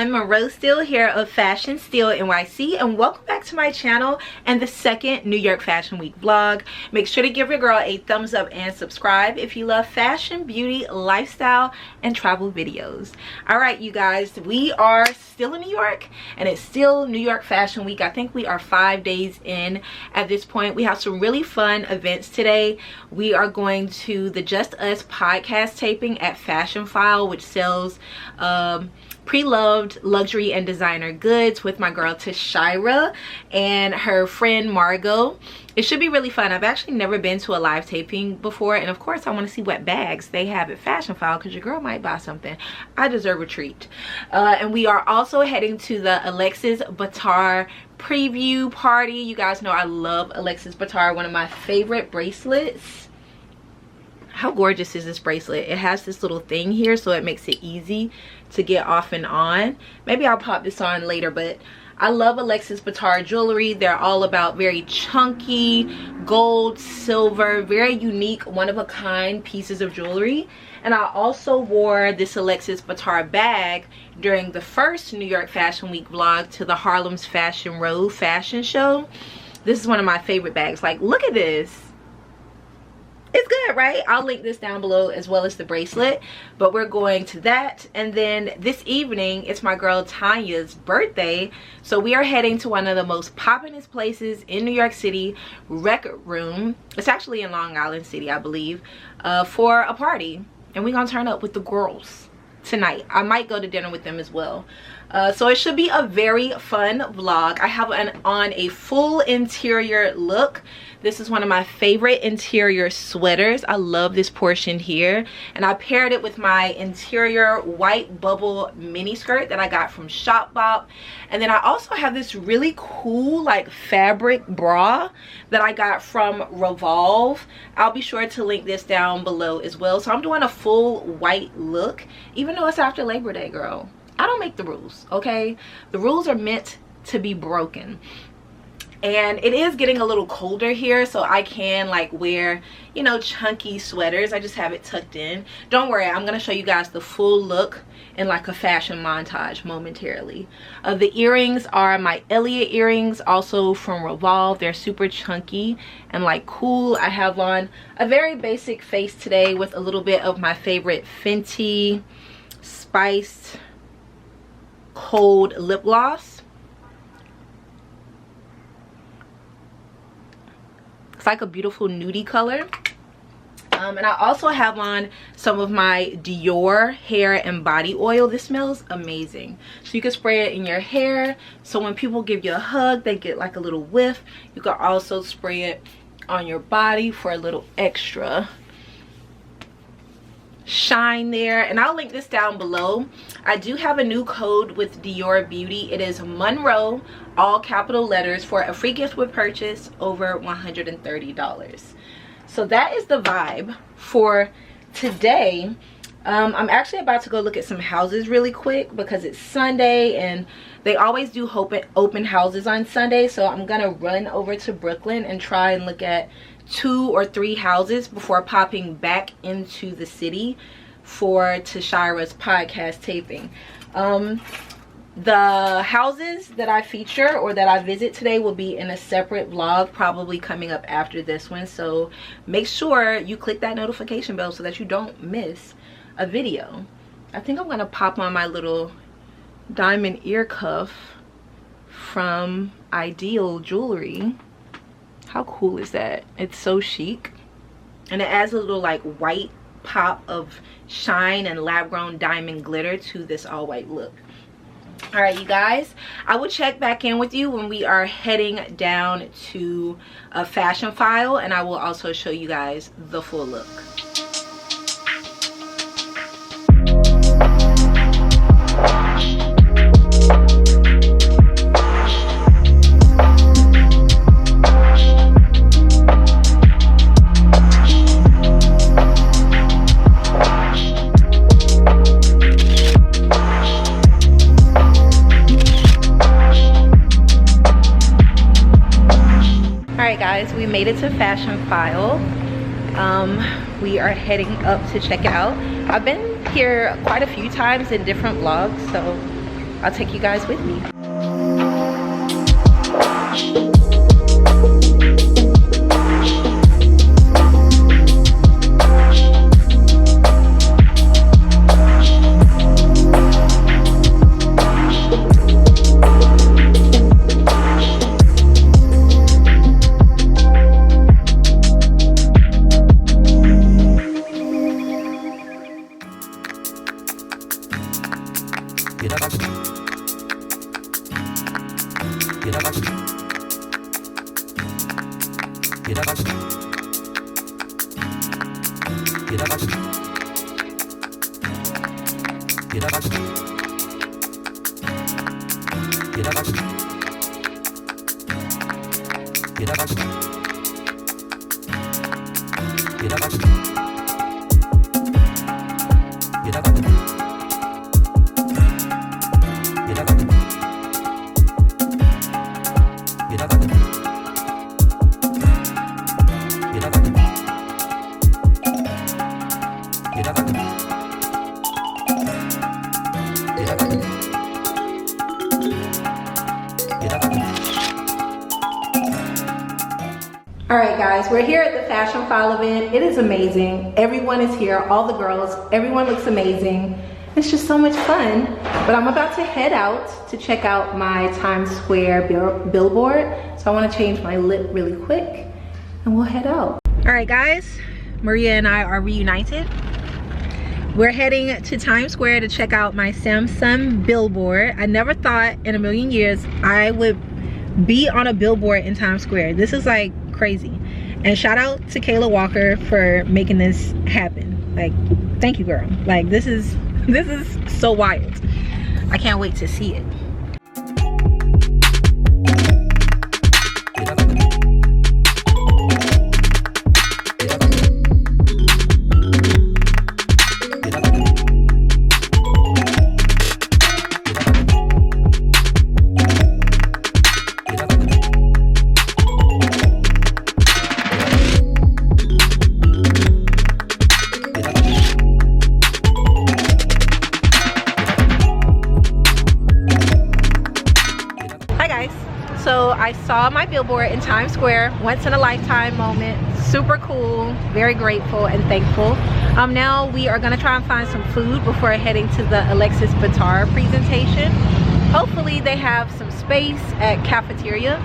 I'm Monroe Steele here of Fashionphile NYC, and welcome back to my channel and the second New York Fashion Week vlog. Make sure to give your girl a thumbs up and subscribe if you love fashion, beauty, lifestyle, and travel videos. All right, you guys, we are still in New York and it's still New York Fashion Week. I think we are 5 days in at this point. We have some really fun events today. We are going to the Just Us podcast taping at Fashionphile, which sells pre-loved luxury and designer goods, with my girl Tashira and her friend Margot. It should be really fun. I've actually never been to a live taping before, and of course I want to see what bags they have at Fashionphile because your girl might buy something. I deserve a treat. And we are also heading to the Alexis Batar preview party. You guys know I love Alexis Batar, one of my favorite bracelets. How gorgeous is this bracelet? It has this little thing here so it makes it easy to get off and on. Maybe I'll pop this on later, but I love Alexis Batar jewelry. They're all about very chunky gold, silver, very unique, one-of-a-kind pieces of jewelry. And I also wore this Alexis Batar bag during the first New York Fashion Week vlog to the Harlem's Fashion Row fashion show. This is one of my favorite bags. Like, look at this. It's good, right? I'll link this down below as well as the bracelet, but we're going to that. And then this evening, it's my girl Tanya's birthday, so we are heading to one of the most poppin'est places in New York City, Record Room. It's actually in Long Island City, I believe, for a party, and we're gonna turn up with the girls tonight. I might go to dinner with them as well. So it should be a very fun vlog. I have on a full interior look. This is one of my favorite interior sweaters. I love this portion here, and I paired it with my interior white bubble mini skirt that I got from Shopbop. And then I also have this really cool like fabric bra that I got from Revolve. I'll be sure to link this down below as well. So I'm doing a full white look, even though it's after Labor Day, girl. I don't make the rules, okay? The rules are meant to be broken. And it is getting a little colder here, so I can like wear, you know, chunky sweaters. I just have it tucked in. Don't worry, I'm gonna show you guys the full look in like a fashion montage momentarily. The earrings are my Elliot earrings, also from Revolve. They're super chunky and like cool. I have on a very basic face today with a little bit of my favorite Fenty Spiced Cold lip gloss. It's like a beautiful nudie color. And I also have on some of my Dior hair and body oil. This smells amazing. So you can spray it in your hair, so when people give you a hug, they get like a little whiff. You can also spray it on your body for a little extra shine there. And I'll link this down below. I do have a new code with Dior Beauty. It is Monroe, all capital letters, for a free gift with purchase over $130. So that is the vibe for today. I'm actually about to go look at some houses really quick because it's Sunday and they always do open houses on Sunday. So I'm gonna run over to Brooklyn and try and look at 2 or 3 houses before popping back into the city for Tashira's podcast taping. The houses that I feature or that I visit today will be in a separate vlog, probably coming up after this one. So make sure you click that notification bell so that you don't miss a video. I think I'm gonna pop on my little diamond ear cuff from IDYL jewelry. How cool is that? It's so chic, and it adds a little like white pop of shine and lab grown diamond glitter to this all white look. All right, you guys, I will check back in with you when we are heading down to a Fashionphile, and I will also show you guys the full look. Guys, we made it to Fashionphile. We are heading up to check it out. I've been here quite a few times in different vlogs, so I'll take you guys with me. Alright guys, we're here at the Fashionphile event. It is amazing. Everyone is here, all the girls, everyone looks amazing. It's just so much fun. But I'm about to head out to check out my Times Square billboard. So I want to change my lip really quick and we'll head out. Alright guys, Maria and I are reunited. We're heading to Times Square to check out my Samsung billboard. I never thought in a million years I would be on a billboard in Times Square. This is like crazy. And shout out to Kayla Walker for making this happen. Like, thank you, girl. Like, this is so wild. I can't wait to see it. So I saw my billboard in Times Square, once in a lifetime moment, super cool, very grateful and thankful. Now we are gonna try and find some food before heading to the Alexis Batar presentation. Hopefully they have some space at cafeteria,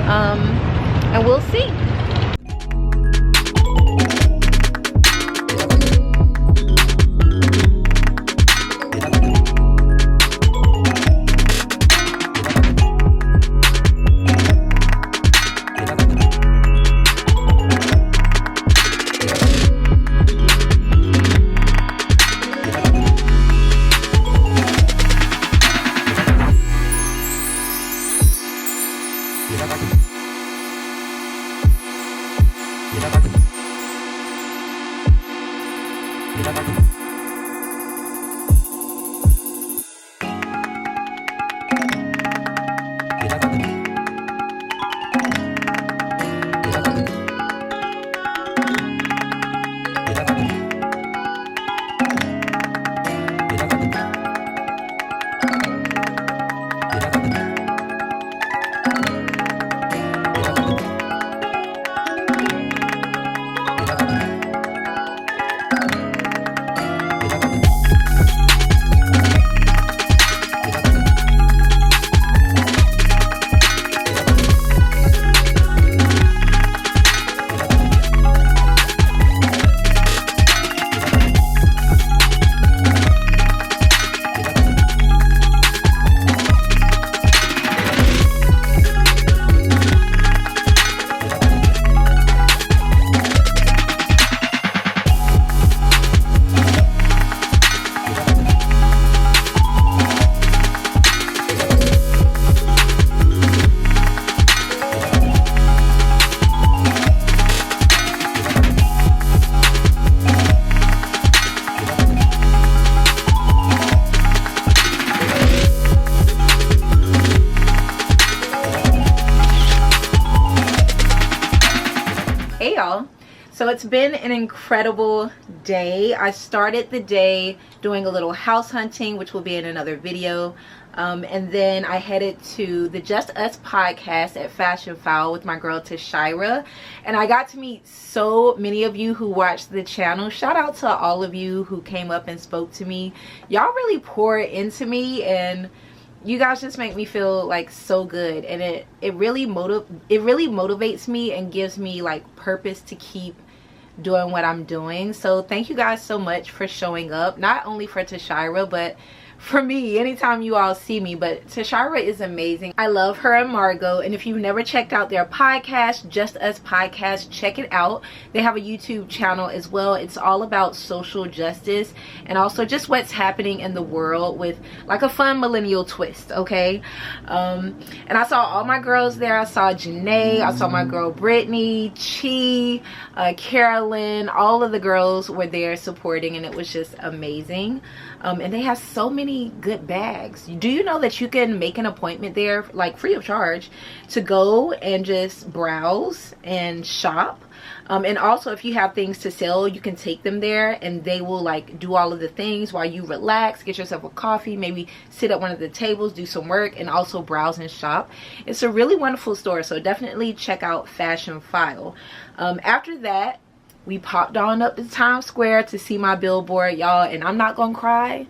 and we'll see. Hey y'all, so it's been an incredible day. I started the day doing a little house hunting, which will be in another video. And then I headed to the Just Us podcast at Fashionphile with my girl Tashira, and I got to meet so many of you who watched the channel. Shout out to all of you who came up and spoke to me. Y'all really pour into me, and you guys just make me feel like so good, and it really motivates me and gives me like purpose to keep doing what I'm doing. So thank you guys so much for showing up, not only for Tashira but for me anytime you all see me. But Tashira is amazing. I love her and Margot, and if you've never checked out their podcast, Just Us Podcast, check it out. They have a YouTube channel as well. It's all about social justice and also just what's happening in the world with like a fun millennial twist, okay? And I saw all my girls there. I saw Janae, I saw my girl Brittany, Chi, Carolyn. All of the girls were there supporting, and it was just amazing. And they have so many good bags. Do you know that you can make an appointment there, like free of charge, to go and just browse and shop? And also, if you have things to sell, you can take them there and they will like do all of the things while you relax, get yourself a coffee, maybe sit at one of the tables, do some work, and also browse and shop. It's a really wonderful store, so definitely check out Fashionphile. After that, we popped on up to Times Square to see my billboard, y'all, and I'm not gonna cry,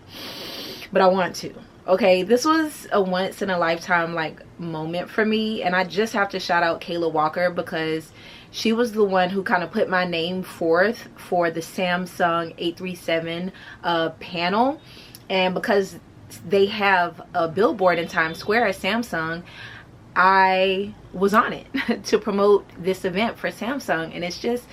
but I want to. Okay, this was a once in a lifetime like moment for me, and I just have to shout out Kayla Walker because she was the one who kind of put my name forth for the Samsung 837 panel. And because they have a billboard in Times Square at Samsung, I was on it to promote this event for Samsung, and it's just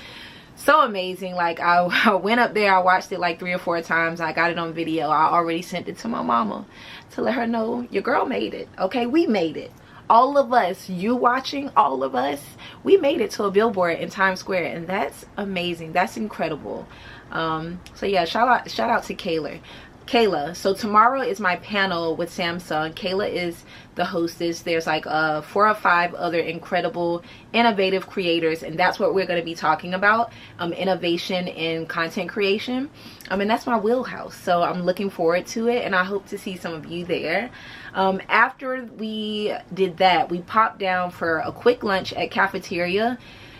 so amazing. Like I went up there, I watched it like 3 or 4 times. I got it on video. I already sent it to my mama to let her know your girl made it. Okay, we made it. All of us, you watching, all of us, we made it to a billboard in Times Square, and that's amazing. That's incredible. So yeah, shout out to Kayla. So tomorrow is my panel with Samsung. Kayla is the hostess. There's like 4 or 5 other incredible innovative creators, and that's what we're going to be talking about, innovation in content creation. And that's my wheelhouse, so I'm looking forward to it, and I hope to see some of you there. After we did that, we popped down for a quick lunch at Cafeteria.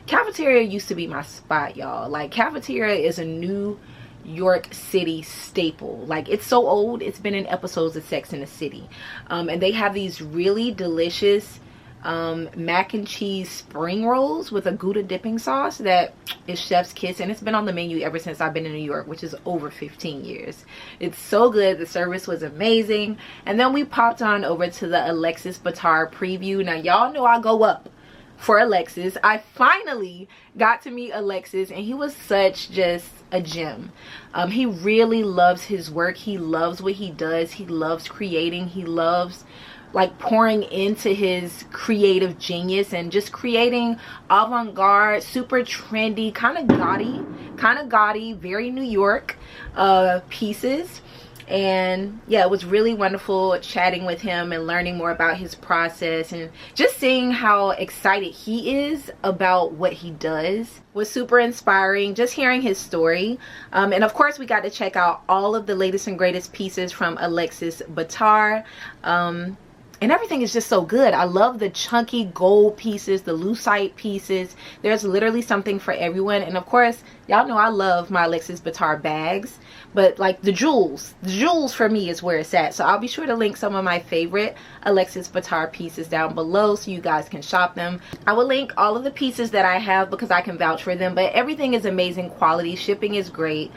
Cafeteria used to be my spot, y'all. Like, Cafeteria is a New York City staple. Like, it's so old, it's been in episodes of Sex and the City. And they have these really delicious mac and cheese spring rolls with a Gouda dipping sauce that is chef's kiss, and it's been on the menu ever since I've been in New York, which is over 15 years. It's so good. The service was amazing. And then we popped on over to the Alexis Batar preview. Now, y'all know I go up for Alexis. I finally got to meet Alexis, and he was such just a gem. He really loves his work. He loves what he does. He loves creating. He loves like pouring into his creative genius and just creating avant-garde, super trendy, kind of gaudy, very New York pieces. And yeah, it was really wonderful chatting with him and learning more about his process, and just seeing how excited he is about what he does was super inspiring. Just hearing his story. And of course, we got to check out all of the latest and greatest pieces from Alexis Batar. And everything is just so good. I love the chunky gold pieces, the lucite pieces. There's literally something for everyone. And of course, y'all know I love my Alexis Batar bags. But like the jewels for me is where it's at. So I'll be sure to link some of my favorite Alexis Batar pieces down below so you guys can shop them. I will link all of the pieces that I have because I can vouch for them. But everything is amazing quality. Shipping is great.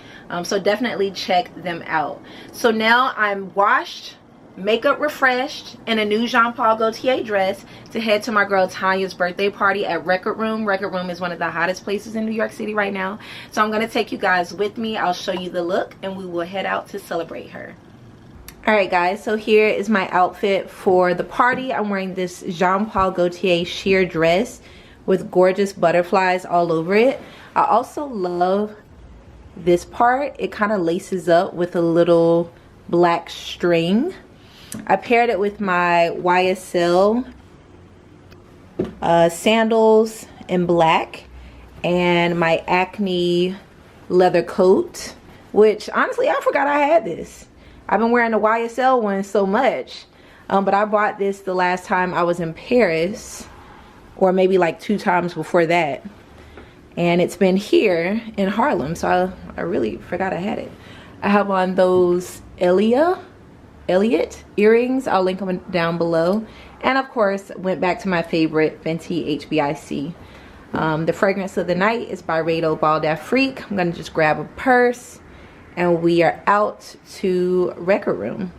So definitely check them out. So now I'm washed, makeup refreshed, in a new Jean Paul Gaultier dress to head to my girl Tanya's birthday party at Record Room. Record Room is one of the hottest places in New York City right now. So I'm going to take you guys with me. I'll show you the look and we will head out to celebrate her. Alright guys, so here is my outfit for the party. I'm wearing this Jean Paul Gaultier sheer dress with gorgeous butterflies all over it. I also love this part. It kind of laces up with a little black string. I paired it with my YSL sandals in black and my Acne leather coat, which honestly I forgot I had this. I've been wearing the YSL one so much. But I bought this the last time I was in Paris, or maybe like 2 times before that. And it's been here in Harlem, so I really forgot I had it. I have on those Elliot earrings. I'll link them down below. And of course, went back to my favorite Fenty HBIC. The fragrance of the night is by Rado Ball d'Afrique. I'm gonna just grab a purse and we are out to Record Room.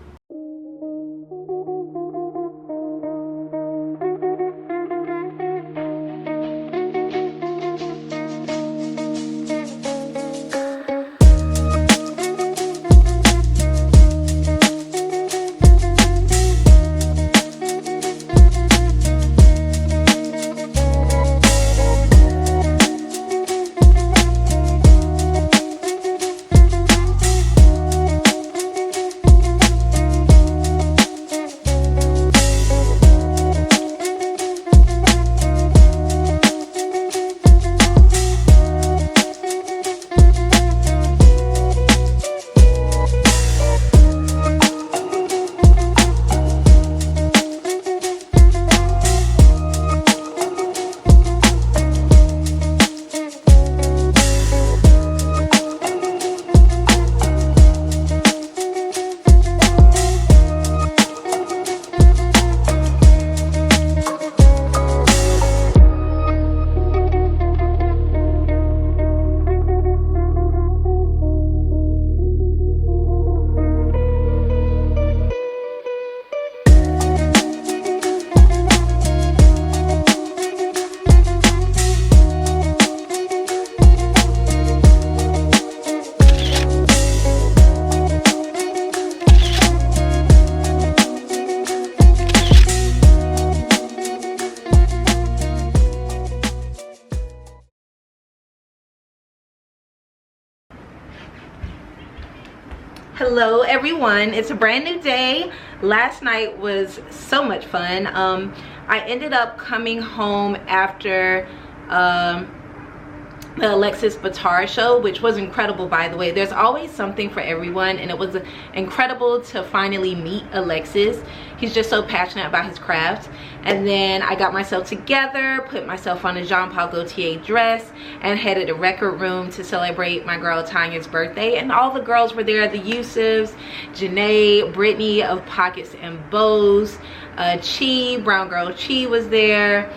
Hello everyone, it's a brand new day. Last night was so much fun. I ended up coming home after the Alexis Batar show, which was incredible, by the way. There's always something for everyone, and it was incredible to finally meet Alexis. He's just so passionate about his craft. And then I got myself together, put myself on a Jean Paul Gaultier dress, and headed to Record Room to celebrate my girl Tanya's birthday. And all the girls were there, the Yusufs, Janae, Brittany of Pockets and Bows, Chi, Brown Girl Chi was there,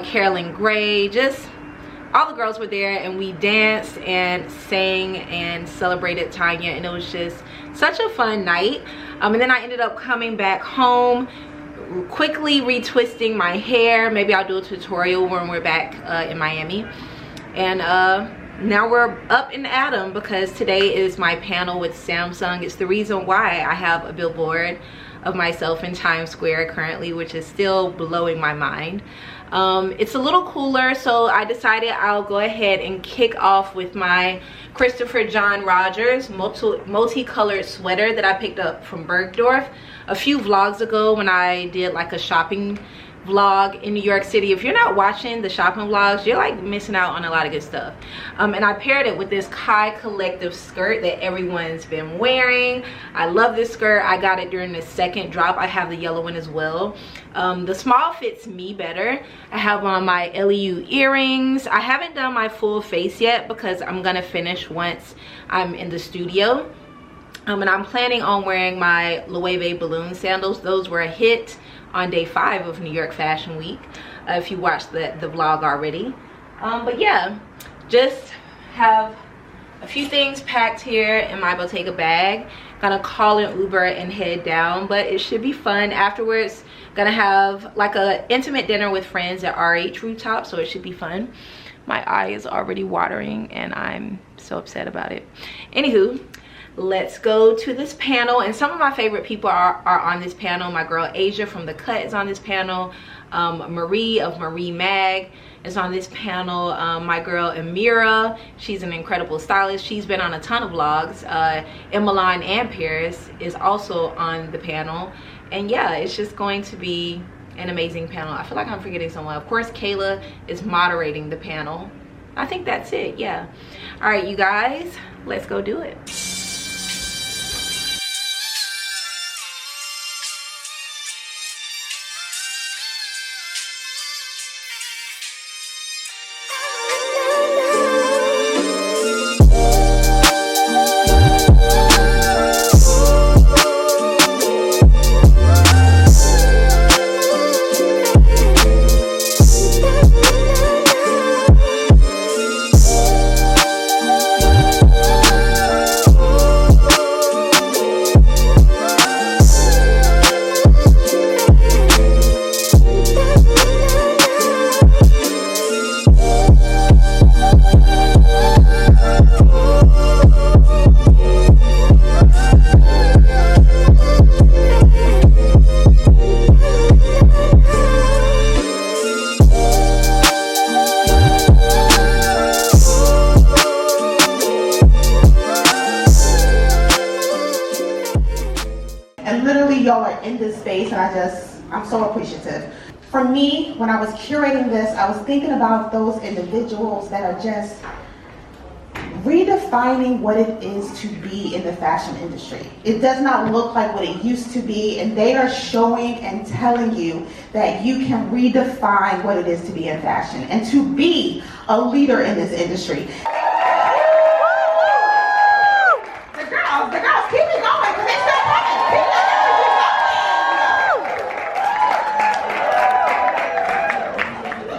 Carolyn Gray, just all the girls were there, and we danced and sang and celebrated Tanya, and it was just such a fun night. And then I ended up coming back home, quickly retwisting my hair. Maybe I'll do a tutorial when we're back in Miami. And now we're up in Adam because today is my panel with Samsung. It's the reason why I have a billboard of myself in Times Square currently, which is still blowing my mind. It's a little cooler, so I decided I'll go ahead and kick off with my Christopher John Rogers multicolored sweater that I picked up from Bergdorf a few vlogs ago when I did like a shopping vlog in New York City. If you're not watching the shopping vlogs, you're like missing out on a lot of good stuff. And I paired it with this Kai Collective skirt that everyone's been wearing. I love this skirt. I got it during the second drop. I have the yellow one as well. The small fits me better. I have on my LEU earrings. I haven't done my full face yet because I'm gonna finish once I'm in the studio. And I'm planning on wearing my Loewe balloon sandals. Those were a hit on day 5 of New York Fashion Week, if you watched the vlog already. But yeah, just have a few things packed here in my Bottega bag. Gonna call an Uber and head down, but it should be fun. Afterwards, gonna have like a intimate dinner with friends at RH Rooftop, so it should be fun. My eye is already watering and I'm so upset about it. Anywho, let's go to this panel, and some of my favorite people are on this panel. My girl Asia from The Cut is on this panel. Marie of Marie Mag is on this panel. My girl Amira, she's an incredible stylist. She's been on a ton of vlogs. In Milan and Paris is also on the panel. And yeah, it's just going to be an amazing panel. I feel like I'm forgetting someone. Of course, Kayla is moderating the panel. I think that's it, yeah. All right, you guys, let's go do it. y'all are in this space, and I'm so appreciative. For me, when I was curating this, I was thinking about those individuals that are just redefining what it is to be in the fashion industry. It does not look like what it used to be, and they are showing and telling you that you can redefine what it is to be in fashion and to be a leader in this industry. The girls, keep it going, because they still coming. Keep it going.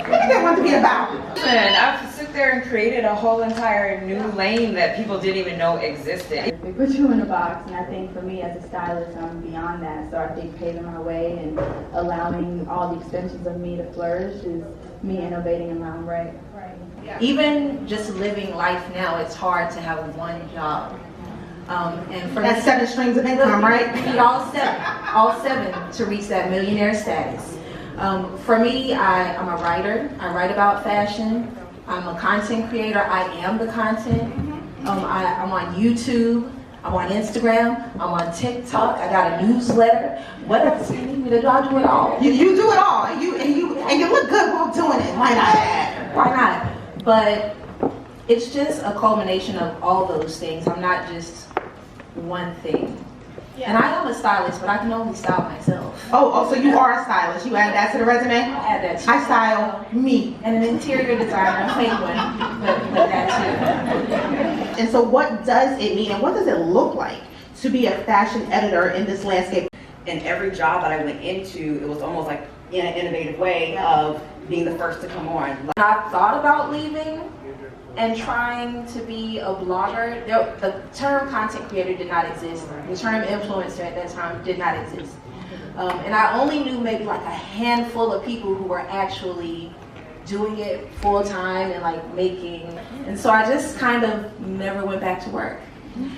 What did they want to be about? I've sit there and created a whole entire new lane that people didn't even know existed. They put you in a box, and I think for me as a stylist, I'm beyond that. So I think paving my way and allowing all the extensions of me to flourish is me innovating in my own right. Even just living life now, it's hard to have one job. And for That's 7 streams of income, right? You need all seven to reach that millionaire status. For me, I'm a writer. I write about fashion. I'm a content creator. I am the content. I'm on YouTube. I'm on Instagram. I'm on TikTok. I got a newsletter. What else do you need me to do? I do it all. You do it all, and you look good while doing it. Why not? Why not? But it's just a culmination of all those things. I'm not just one thing. And I am a stylist, but I can only style myself. Oh, so you are a stylist. You add that to the resume? I add that to I style me. And an interior designer, a fake one, but that too. And so what does it mean, and what does it look like to be a fashion editor in this landscape? And every job that I went into, it was almost like in an innovative way of being the first to come on. I thought about leaving and trying to be a blogger. The term content creator did not exist. The term influencer at that time did not exist. And I only knew maybe like a handful of people who were actually doing it full time and like making. And so I just kind of never went back to work.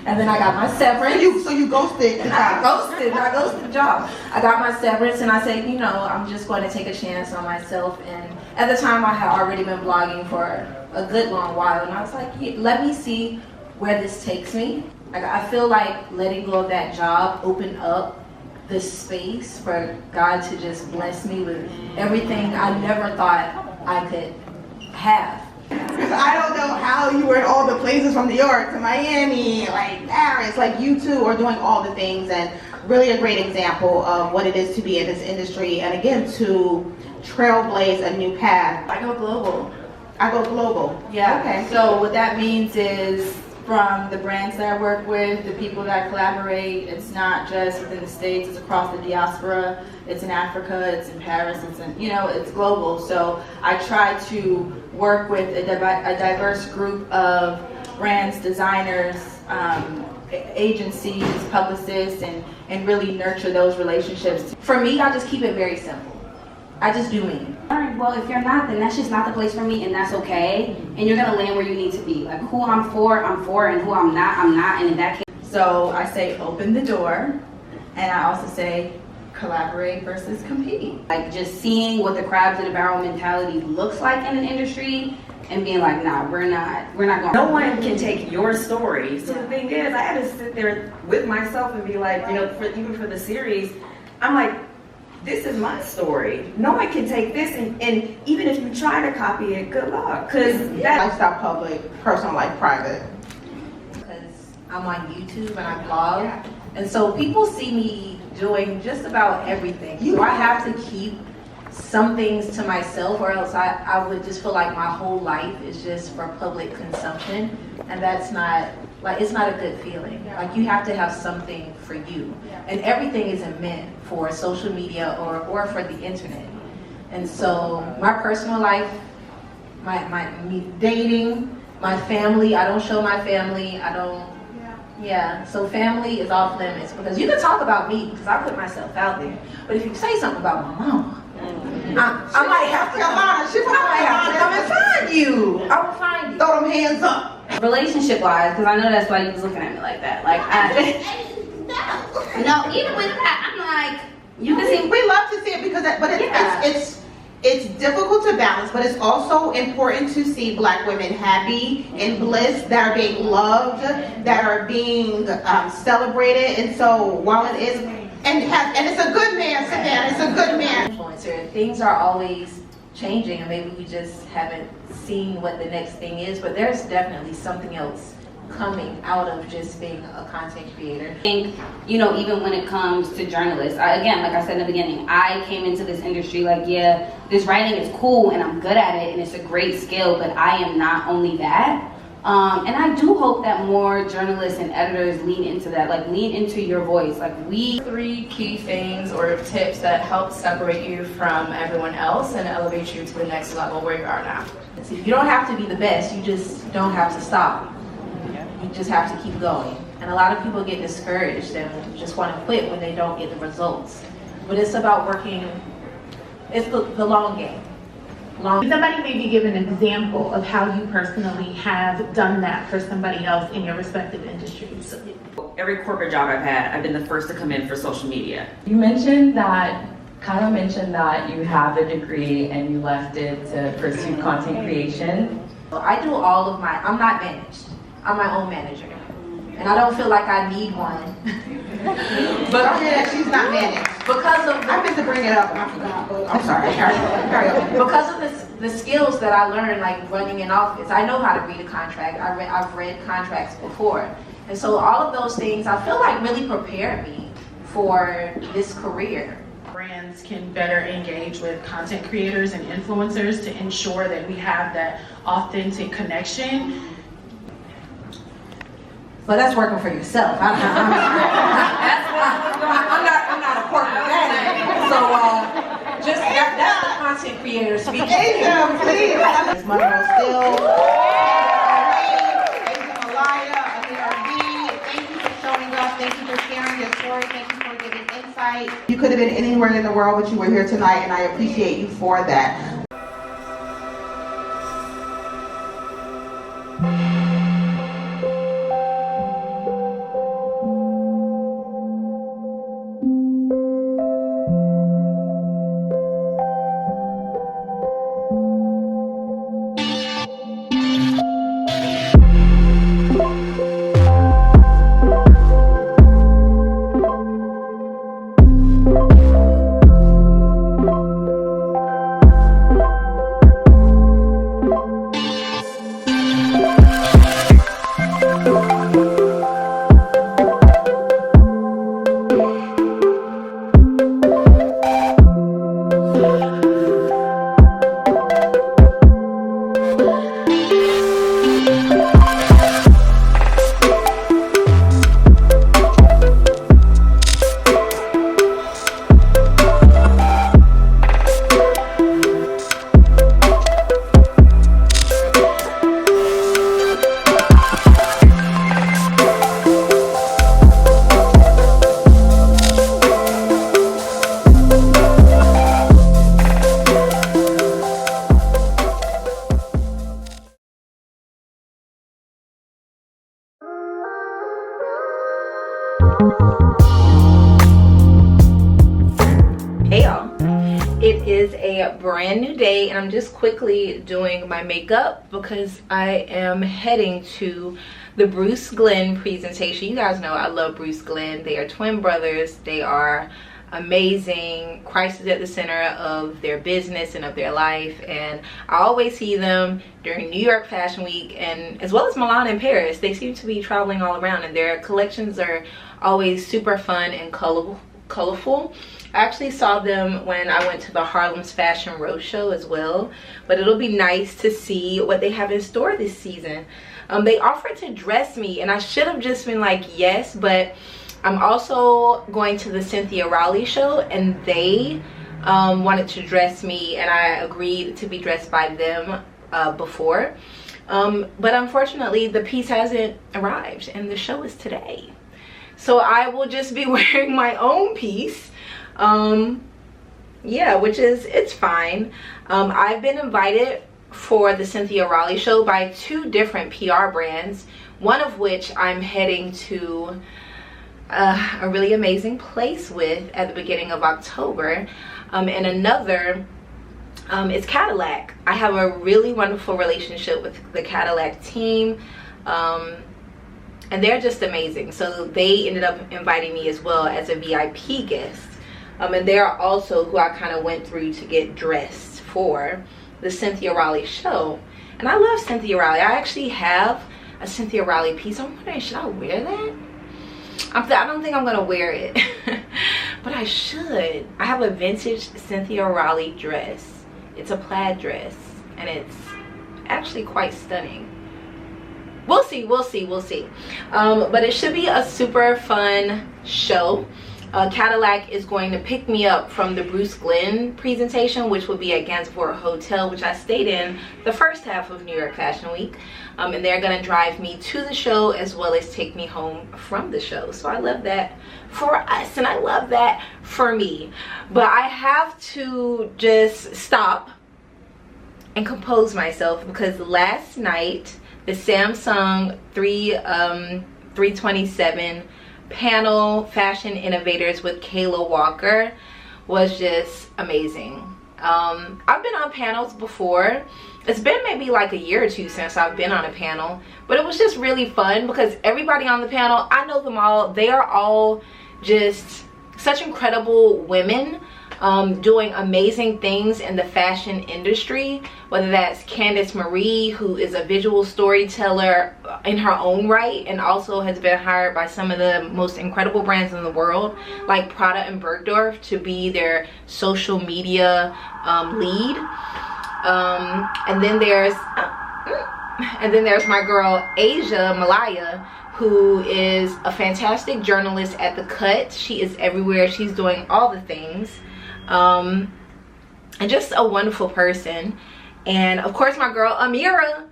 And then I got my severance. So you ghosted the job. I ghosted the job. I got my severance, and I said, you know, I'm just going to take a chance on myself. And at the time, I had already been blogging for a good long while, and I was like, yeah, let me see where this takes me. I feel like letting go of that job opened up the space for God to just bless me with everything I never thought I could have. I don't know how you were in all the places from New York to Miami, like Paris, like you two are doing all the things, and really a great example of what it is to be in this industry, and again, to trailblaze a new path. I go global. I go global. Yeah. Okay. So what that means is from the brands that I work with, the people that collaborate, it's not just within the States, it's across the diaspora, it's in Africa, it's in Paris, it's in, it's global. So I try to work with a diverse group of brands, designers, agencies, publicists, and really nurture those relationships. For me, I just keep it very simple. I just do me. All right, well, if you're not, then that's just not the place for me, and that's okay. And you're gonna land where you need to be. Like who I'm for, and who I'm not, and in that case. So I say open the door, and I also say collaborate versus compete. Like just seeing what the crabs in the barrel mentality looks like in an industry, and being like, nah, we're not going. No one can take your story. So the thing is, I had to sit there with myself and be like, even for the series, I'm like, this is my story. No one can take this, and even if you try to copy it, good luck. Because that Lifestyle public, personal life private. Because I'm on YouTube and I blog, and so people see me doing just about everything. So I have to keep some things to myself, or else I would just feel like my whole life is just for public consumption, and that's not, like, it's not a good feeling. Like, you have to have something for you, and everything isn't meant for social media or for the internet. And so my personal life, me dating, my family, I don't show my family, so family is off limits, because you can talk about me because I put myself out there, but if you say something about my mama, I might have to come and find you. I will find you. Throw them hands up. Relationship wise, because I know that's why you was looking at me like that. Like no, even with that, I'm like, you can see. We love to see it because, it's difficult to balance, but it's also important to see Black women happy and bliss, that are being loved, that are being celebrated. And so while it is and it's a good man, Savannah. It's a good man. Influencer. Things are always changing, and maybe we just haven't seen what the next thing is, but there's definitely something else coming out of just being a content creator. I think, you know, even when it comes to journalists, again, like I said in the beginning, I came into this industry like, yeah, this writing is cool and I'm good at it and it's a great skill, but I am not only that. And I do hope that more journalists and editors lean into that, like lean into your voice. Like Three key things or tips that help separate you from everyone else and elevate you to the next level where you are now. You don't have to be the best, you just don't have to stop. You just have to keep going. And a lot of people get discouraged and just want to quit when they don't get the results. But it's about working, it's the long game. Somebody maybe give an example of how you personally have done that for somebody else in your respective industries. Every corporate job I've had, I've been the first to come in for social media. You mentioned that, kind of mentioned that you have a degree and you left it to pursue content creation. I do all of my, I'm not managed. I'm my own manager. And I don't feel like I need one. But she's not managed. Because of I meant to bring it up and I forgot. I'm sorry. Carry on. Because of the skills that I learned, like running an office, I know how to read a contract. I've read contracts before. And so all of those things, I feel like really prepared me for this career. Brands can better engage with content creators and influencers to ensure that we have that authentic connection. But that's working for yourself. I'm not a corporate manager. So just that's the content creator speaking. Asia, please. Monroe, Steele, thank you for showing up. Thank you for sharing your story. Thank you for giving insight. You could have been anywhere in the world, but you were here tonight, and I appreciate you for that. Hey y'all, it is a brand new day and I'm just quickly doing my makeup because I am heading to the Bruceglen presentation. You guys know I love Bruceglen. They are twin brothers. They are amazing. Christ is at the center of their business and of their life, and I always see them during New York Fashion Week and as well as Milan and Paris. They seem to be traveling all around and their collections are always super fun and colorful. I actually saw them when I went to the Harlem's Fashion Roadshow as well, but it'll be nice to see what they have in store this season. They offered to dress me and I should have just been like yes, but I'm also going to the Cynthia Rowley show and they wanted to dress me and I agreed to be dressed by them before. But unfortunately the piece hasn't arrived and the show is today. So I will just be wearing my own piece. Yeah, which is, it's fine. I've been invited for the Cynthia Rowley show by 2 different PR brands, one of which I'm heading to a really amazing place with at the beginning of October, and another is Cadillac. I have a really wonderful relationship with the Cadillac team, and they're just amazing. So they ended up inviting me as well as a VIP guest. And they're also who I kind of went through to get dressed for the Cynthia Rowley show. And I love Cynthia Rowley. I actually have a Cynthia Rowley piece. I'm wondering, should I wear that? I don't think I'm gonna wear it, but I should. I have a vintage Cynthia Rowley dress. It's a plaid dress, and it's actually quite stunning. We'll see, we'll see, we'll see. But it should be a super fun show. Cadillac is going to pick me up from the Bruceglen presentation, which will be at Guesthouse Hotel, which I stayed in the first half of New York Fashion Week. And they're going to drive me to the show as well as take me home from the show. So I love that for us, and I love that for me. But I have to just stop and compose myself, because last night the Samsung 327 panel Fashion Innovators with Kayla Walker was just amazing. I've been on panels before. It's been maybe like a year or two since I've been on a panel, but it was just really fun because everybody on the panel, I know them all. They are all just such incredible women doing amazing things in the fashion industry, whether that's Candice Marie, who is a visual storyteller in her own right and also has been hired by some of the most incredible brands in the world, like Prada and Bergdorf, to be their social media lead. And then there's my girl Asia Malaya, who is a fantastic journalist at The Cut. She is everywhere. She's doing all the things. And just a wonderful person. And of course my girl Amira,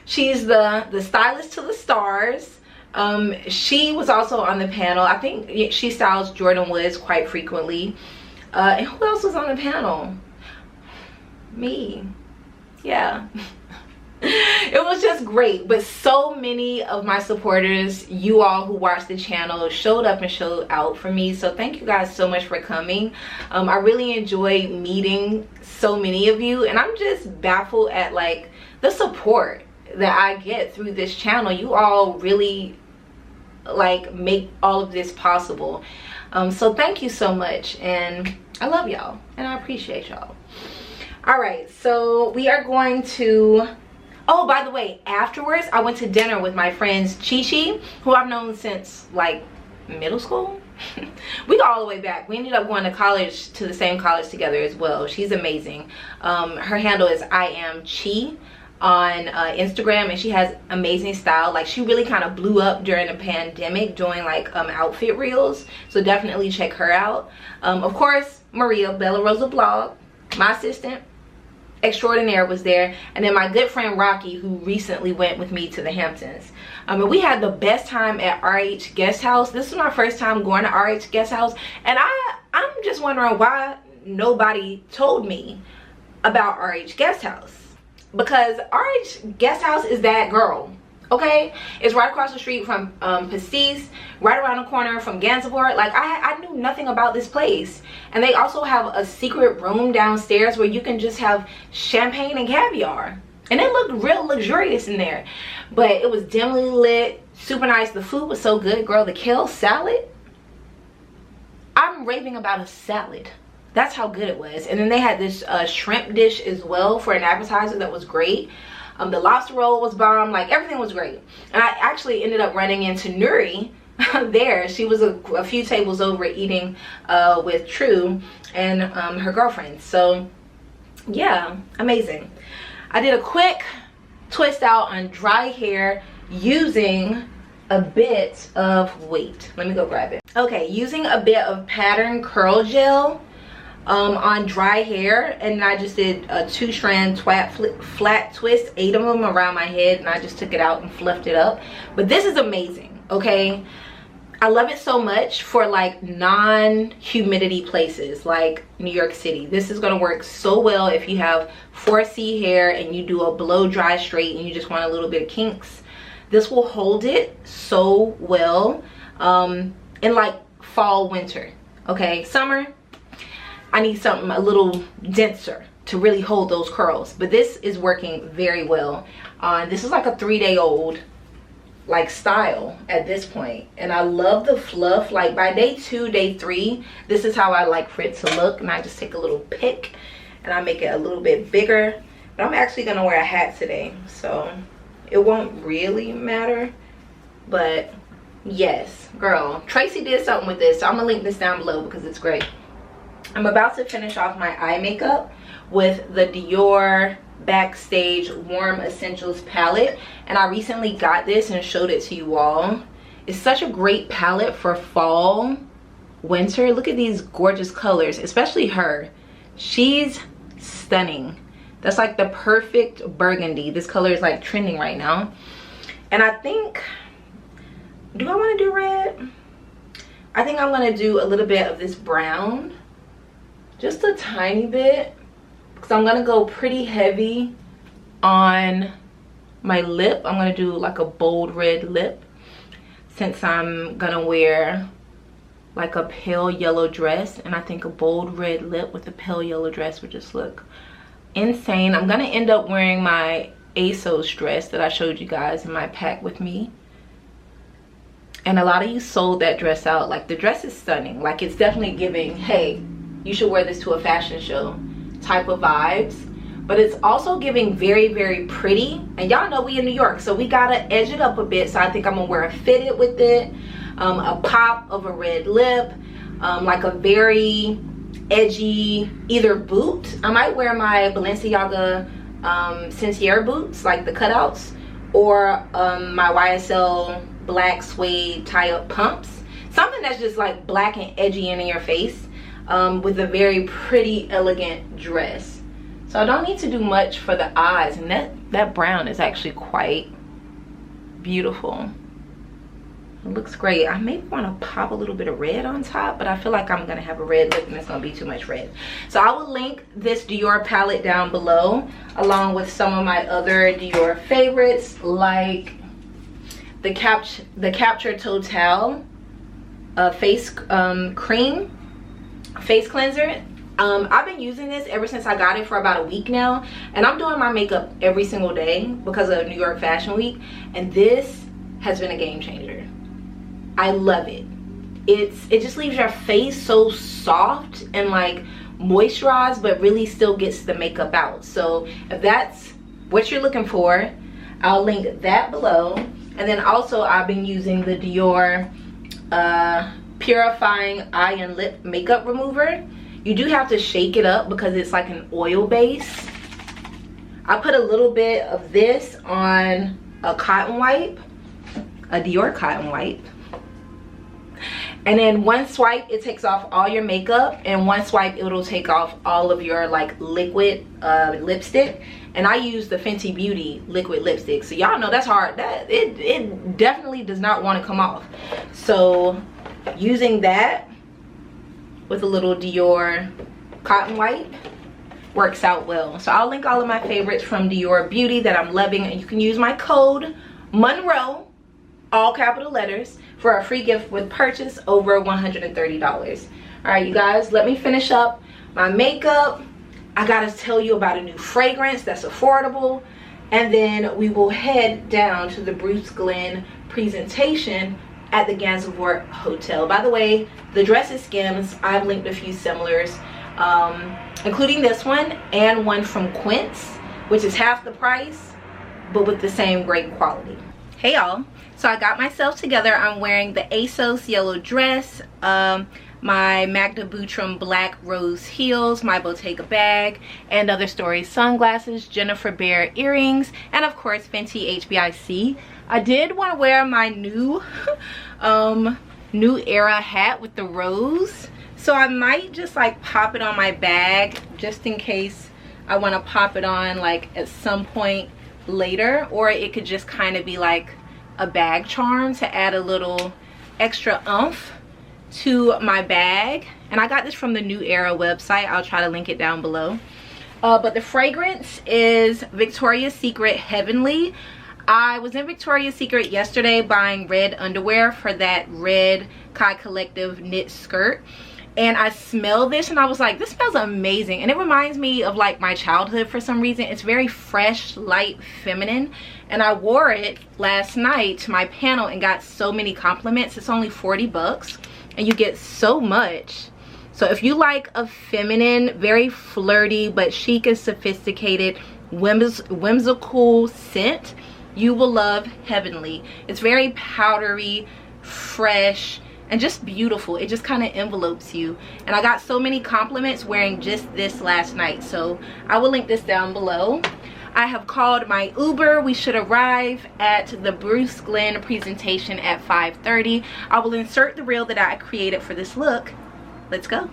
she's the stylist to the stars. She was also on the panel. I think she styles Jordan Woods quite frequently. And who else was on the panel? Me. Yeah. It was just great. But so many of my supporters, you all who watch the channel, showed up and showed out for me. So thank you guys so much for coming. I really enjoyed meeting so many of you, and I'm just baffled at like the support that I get through this channel. You all really like make all of this possible. So thank you so much, and I love y'all and I appreciate y'all. All right, so we are going to, oh, by the way, afterwards I went to dinner with my friends Chi-Chi, who I've known since like middle school. We go all the way back. We ended up going to college, to the same college together as well. She's amazing. Her handle is I am Chi on Instagram, and she has amazing style. Like, she really kind of blew up during the pandemic doing like outfit reels, so definitely check her out. Of course, Maria, Bella Rosa Blog, my assistant extraordinaire, was there, and then my good friend Rocky, who recently went with me to the Hamptons. And we had the best time at RH Guesthouse. This was my first time going to RH Guesthouse, and I'm just wondering why nobody told me about RH Guesthouse, because RH Guesthouse is that girl. Okay, it's right across the street from Pastis, right around the corner from Gansevoort. Like, I knew nothing about this place. And they also have a secret room downstairs where you can just have champagne and caviar, and it looked real luxurious in there. But it was dimly lit, super nice. The food was so good, girl. The kale salad, I'm raving about a salad. That's how good it was. And then they had this shrimp dish as well for an appetizer that was great. The lobster roll was bomb. Like, everything was great. And I actually ended up running into Nuri there. She was a few tables over eating with True and her girlfriend. So yeah, amazing. I did a quick twist out on dry hair using a bit of, wait, let me go grab it. Okay, using a bit of pattern curl gel on dry hair, and I just did a 2-strand flat twist, 8 of them around my head, and I just took it out and fluffed it up. But this is amazing. Okay, I love it so much for like non-humidity places like New York City. This is going to work so well if you have 4C hair and you do a blow dry straight and you just want a little bit of kinks. This will hold it so well in like fall, winter. Okay, summer, I need something a little denser to really hold those curls. But this is working very well. This is like a 3-day-old like style at this point, and I love the fluff. Like by day 2, day 3, this is how I like for it to look. And I just take a little pick and I make it a little bit bigger. But I'm actually gonna wear a hat today, so it won't really matter. But yes, girl, Tracy did something with this, so I'm gonna link this down below because it's great. I'm about to finish off my eye makeup with the Dior Backstage Warm Essentials palette, and I recently got this and showed it to you all. It's such a great palette for fall, winter. Look at these gorgeous colors, especially her. She's stunning. That's like the perfect burgundy. This color is like trending right now. And I think, do I want to do red? I think I'm going to do a little bit of this brown, just a tiny bit, because I'm going to go pretty heavy on my lip. I'm going to do like a bold red lip, since I'm going to wear like a pale yellow dress. And I think a bold red lip with a pale yellow dress would just look insane. I'm going to end up wearing my ASOS dress that I showed you guys in my pack with me. And a lot of you sold that dress out. Like, the dress is stunning. Like, it's definitely giving, hey, you should wear this to a fashion show type of vibes. But it's also giving very, very pretty. And y'all know we in New York, so we gotta edge it up a bit. So I think I'm gonna wear a fitted with it, a pop of a red lip, like a very edgy either boot. I might wear my Balenciaga Cynthia boots, like the cutouts, or my YSL black suede tie-up pumps. Something that's just like black and edgy and in your face, with a very pretty, elegant dress. So I don't need to do much for the eyes, and that brown is actually quite beautiful. It looks great. I maybe want to pop a little bit of red on top, but I feel like I'm gonna have a red lip and it's gonna be too much red. So I will link this Dior palette down below, along with some of my other Dior favorites, like the Capture Total face cream face cleanser. I've been using this ever since I got it for about a week now, and I'm doing my makeup every single day because of New York Fashion Week, and this has been a game changer. I love it. It just leaves your face so soft and like moisturized, but really still gets the makeup out. So if that's what you're looking for, I'll link that below. And then also I've been using the Dior Purifying Eye and Lip Makeup Remover. You do have to shake it up because it's like an oil base. I put a little bit of this on a cotton wipe, a Dior cotton wipe. And then one swipe, it takes off all your makeup, and one swipe, it'll take off all of your like liquid lipstick. And I use the Fenty Beauty liquid lipstick, so y'all know that's hard. It definitely does not want to come off. So using that with a little Dior cotton wipe works out well. So I'll link all of my favorites from Dior Beauty that I'm loving, and you can use my code Monroe, all capital letters, for a free gift with purchase over $130. All right, you guys, let me finish up my makeup. I gotta tell you about a new fragrance that's affordable, and then we will head down to the Bruceglen presentation at the Gansevoort Hotel. By the way, the dresses Skims, I've linked a few similars, including this one and one from Quince, which is half the price but with the same great quality. Hey y'all, so I got myself together. I'm wearing the ASOS yellow dress, my Magda Butrym black rose heels, my Bottega bag, and Other Stories sunglasses, Jennifer Behr earrings, and of course Fenty HBIC. I did want to wear my new New Era hat with the rose, so I might just like pop it on my bag just in case I want to pop it on like at some point later, or it could just kind of be like a bag charm to add a little extra oomph to my bag. And I got this from the New Era website. I'll try to link it down below. But the fragrance is Victoria's Secret Heavenly. I was in Victoria's Secret yesterday buying red underwear for that red Kai Collective knit skirt, and I smelled this and I was like, this smells amazing. And it reminds me of like my childhood for some reason. It's very fresh, light, feminine. And I wore it last night to my panel and got so many compliments. It's only 40 bucks and you get so much. So if you like a feminine, very flirty but chic and sophisticated, whimsical scent, you will love Heavenly. It's very powdery, fresh, and just beautiful. It just kind of envelopes you. And I got so many compliments wearing just this last night. So I will link this down below. I have called my Uber. We should arrive at the Bruceglen presentation at 5:30. I will insert the reel that I created for this look. Let's go.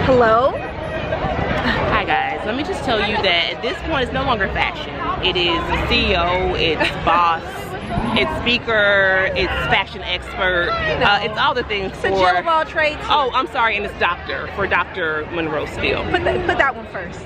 Hello? Hi guys, let me just tell you that at this point it's no longer fashion. It is CEO, it's boss, it's speaker, it's fashion expert, it's all the things It's a jill of all trades. Oh, I'm sorry, and it's doctor, for Dr. Monroe Steele. Put that one first.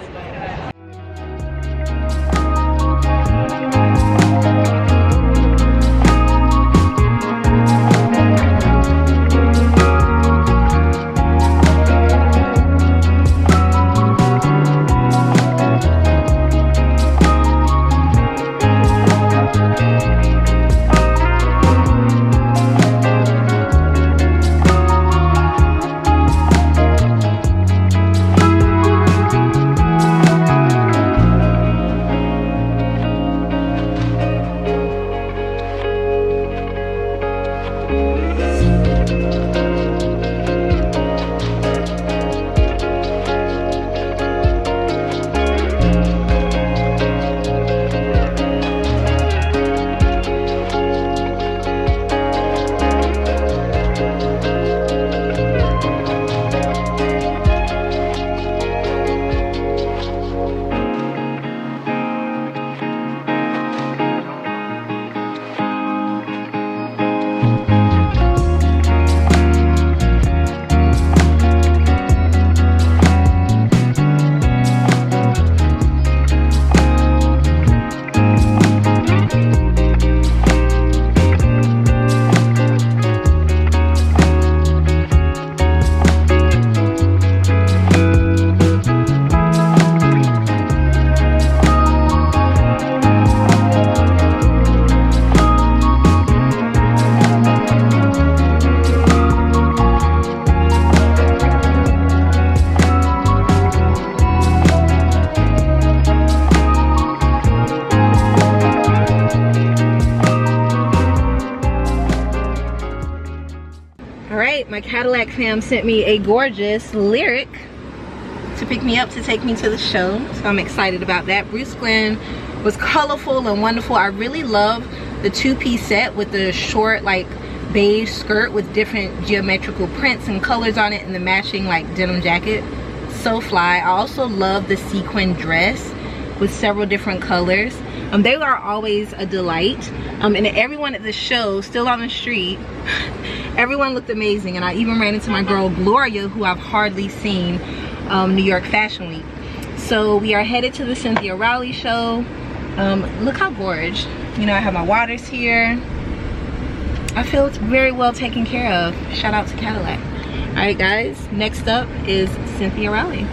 My Cadillac fam sent me a gorgeous Lyric to pick me up to take me to the show, so I'm excited about that. Bruceglen was colorful and wonderful. I really love the two-piece set with the short like beige skirt with different geometrical prints and colors on it and the matching like denim jacket. So fly. I also love the sequin dress with several different colors. They are always a delight. And everyone at the show, still on the street, everyone looked amazing. And I even ran into my girl Gloria, who I've hardly seen New York Fashion Week. So we are headed to the Cynthia Rowley show. Look how gorgeous. You know, I have my waters here. I feel it's very well taken care of. Shout out to Cadillac. All right guys, next up is Cynthia Rowley.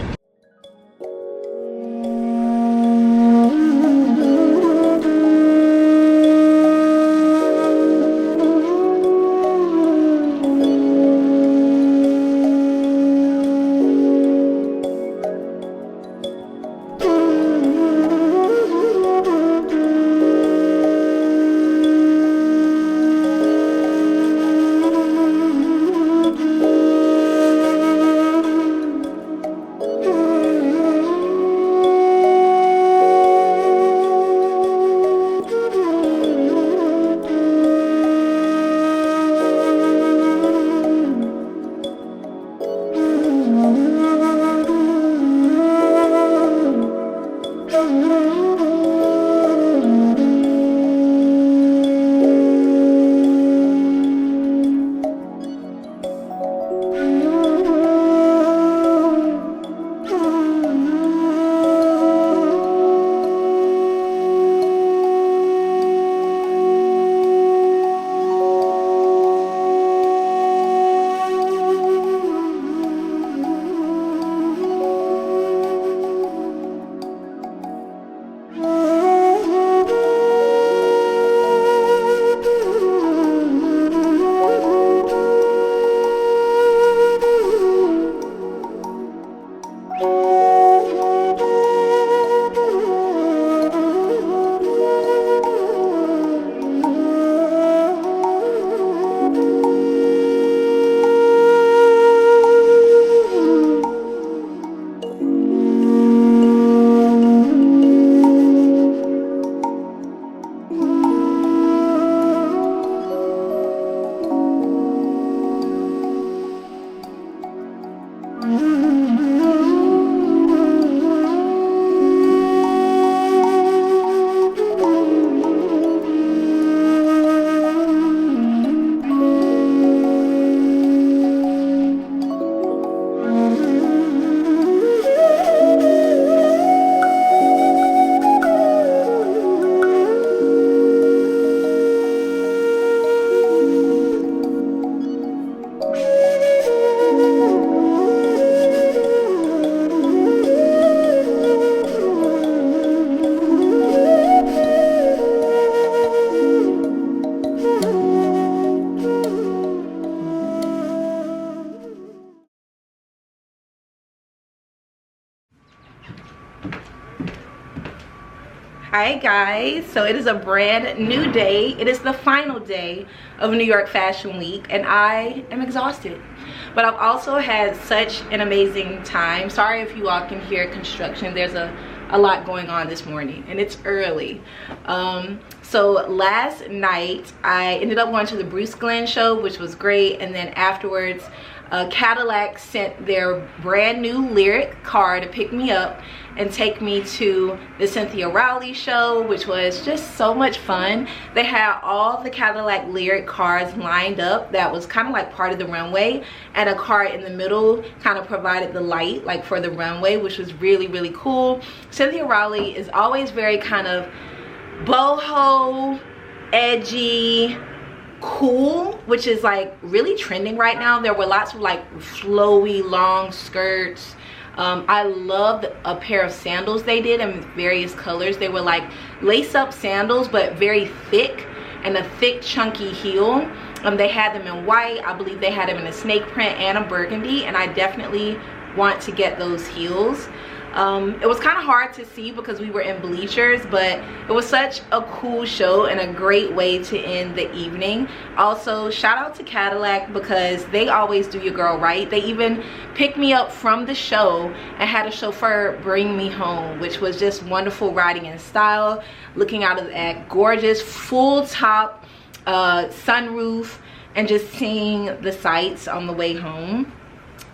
Hi guys, so it is a brand new day. It is the final day of New York Fashion Week and I am exhausted, but I've also had such an amazing time. Sorry if you all can hear construction. There's a lot going on this morning and it's early. So last night I ended up going to the Bruceglen show, which was great, and then afterwards Cadillac sent their brand new lyric car to pick me up and take me to the Cynthia Rowley show, which was just so much fun. They had all the Cadillac lyric cars lined up. That was kind of like part of the runway, and a car in the middle kind of provided the light like for the runway, which was really, really cool. Cynthia Rowley is always very kind of boho, edgy, cool, which is like really trending right now. There were lots of like flowy long skirts. I loved a pair of sandals they did in various colors. They were like lace up sandals but very thick, and a thick chunky heel. They had them in white. I believe they had them in a snake print and a burgundy, and I definitely want to get those heels. It was kind of hard to see because we were in bleachers, but it was such a cool show and a great way to end the evening. Also, shout out to Cadillac because they always do your girl right. They even picked me up from the show and had a chauffeur bring me home, which was just wonderful riding in style, looking out of that gorgeous full top sunroof and just seeing the sights on the way home.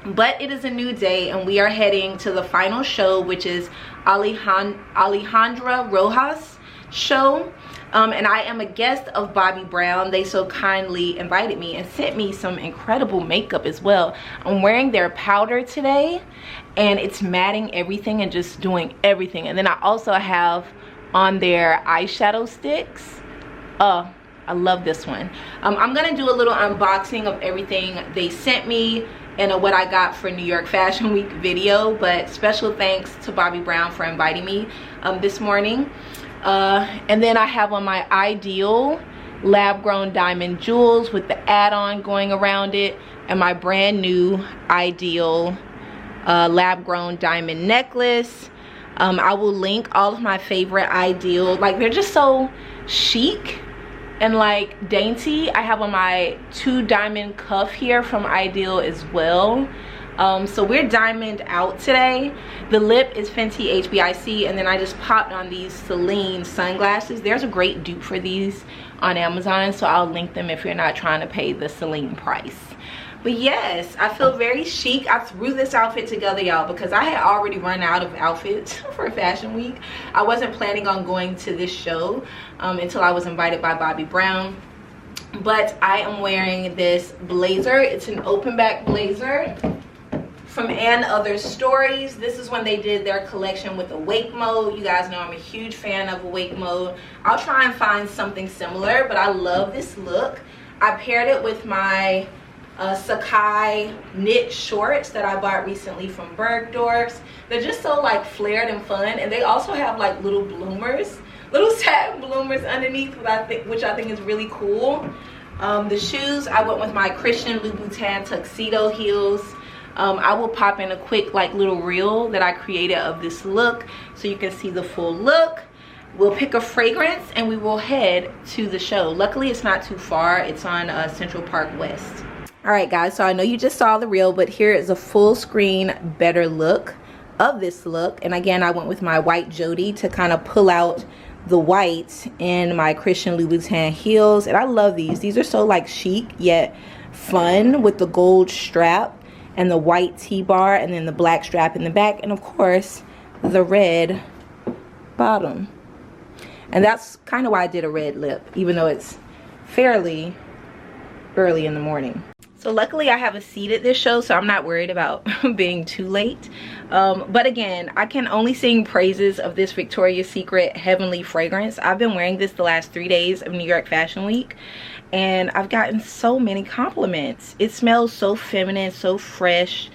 But it is a new day and we are heading to the final show, which is Alexandre Rojas show. And I am a guest of Bobbi Brown. They so kindly invited me and sent me some incredible makeup as well. I'm wearing their powder today and it's matting everything and just doing everything. And then I also have on their eyeshadow sticks. I love this one. I'm gonna do a little unboxing of everything they sent me and what I got for New York Fashion Week video, but special thanks to Bobbi Brown for inviting me this morning. And then I have on my IDYL lab grown diamond jewels with the add-on going around it, and my brand new IDYL lab grown diamond necklace. I will link all of my favorite IDYL, like they're just so chic and like dainty. I have on my 2 diamond cuff here from IDYL as well. So we're diamond out today. The lip is Fenty HBIC, and then I just popped on these Celine sunglasses. There's a great dupe for these on Amazon, so I'll link them if you're not trying to pay the Celine price. But yes, I feel very chic. I threw this outfit together, y'all, because I had already run out of outfits for Fashion Week. I wasn't planning on going to this show until I was invited by Bobbi Brown. But I am wearing this blazer. It's an open back blazer from And Other Stories. This is when they did their collection with awake mode. You guys know I'm a huge fan of awake mode. I'll try and find something similar, but I love this look. I paired it with my Sakai knit shorts that I bought recently from Bergdorf's. They're just so like flared and fun, and they also have like little bloomers, little satin bloomers underneath, which I think is really cool. The shoes, I went with my Christian Louboutin tuxedo heels. I will pop in a quick like little reel that I created of this look so you can see the full look. We'll pick a fragrance and we will head to the show. Luckily it's not too far. It's on Central Park West. All right guys, so I know you just saw the reel, but here is a full screen better look of this look. And again, I went with my white Jody to kind of pull out the white in my Christian Louboutin heels. And I love these. These are so like chic yet fun with the gold strap and the white T-bar and then the black strap in the back, and of course the red bottom. And that's kind of why I did a red lip, even though it's fairly early in the morning. So luckily I have a seat at this show, so I'm not worried about being too late. But again, I can only sing praises of this Victoria's Secret Heavenly fragrance. I've been wearing this the last 3 days of New York Fashion Week, and I've gotten so many compliments. It smells so feminine, so fresh,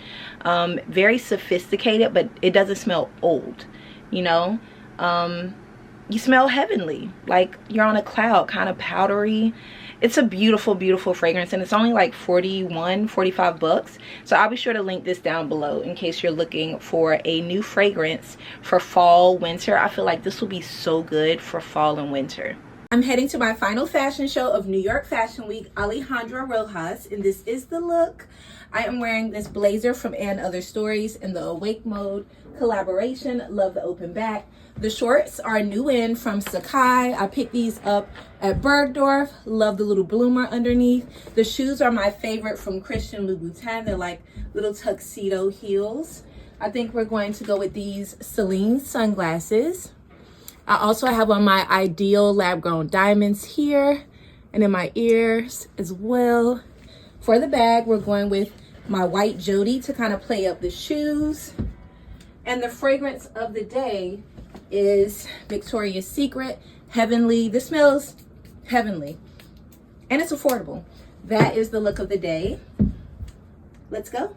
very sophisticated, but it doesn't smell old, you know? you smell heavenly, like you're on a cloud, kind of powdery. It's a beautiful, beautiful fragrance, and it's only like 45 bucks. So I'll be sure to link this down below in case you're looking for a new fragrance for fall, winter. I feel like this will be so good for fall and winter. I'm heading to my final fashion show of New York Fashion Week, Alexandre Rojas, and this is the look. I am wearing this blazer from And Other Stories in the Awake Mode collaboration. Love the open back. The shorts are new in from Sakai. I picked these up at Bergdorf. Love the little bloomer underneath. The shoes are my favorite from Christian Louboutin. They're like little tuxedo heels. I think we're going to go with these Celine sunglasses. I also have on my IDYL lab-grown diamonds here and in my ears as well. For the bag, we're going with my white Jody to kind of play up the shoes. And the fragrance of the day is Victoria's Secret Heavenly. This smells heavenly and it's affordable. That is the look of the day. Let's go.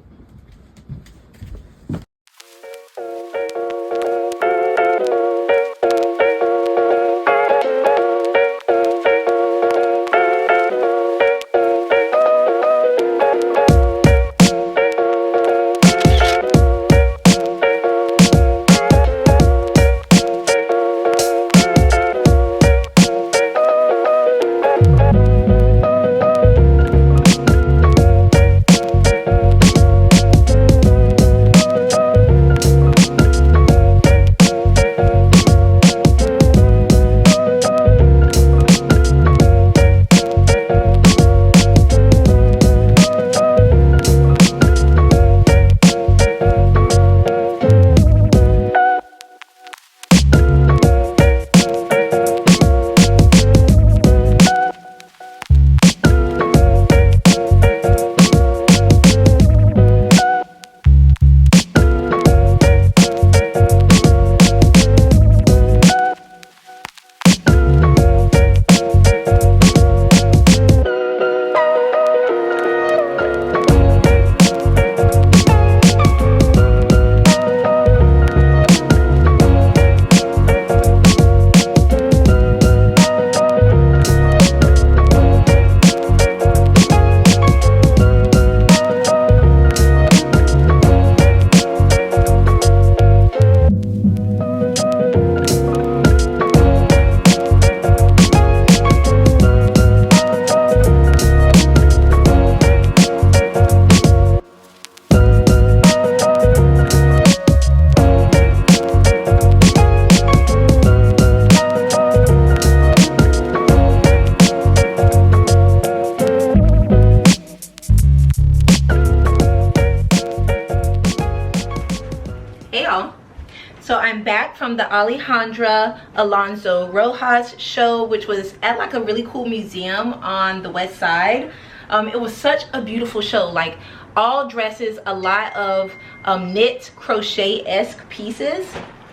So I'm back from the Alexandre Rojas show, which was at like a really cool museum on the west side. It was such a beautiful show, like all dresses, a lot of knit crochet-esque pieces.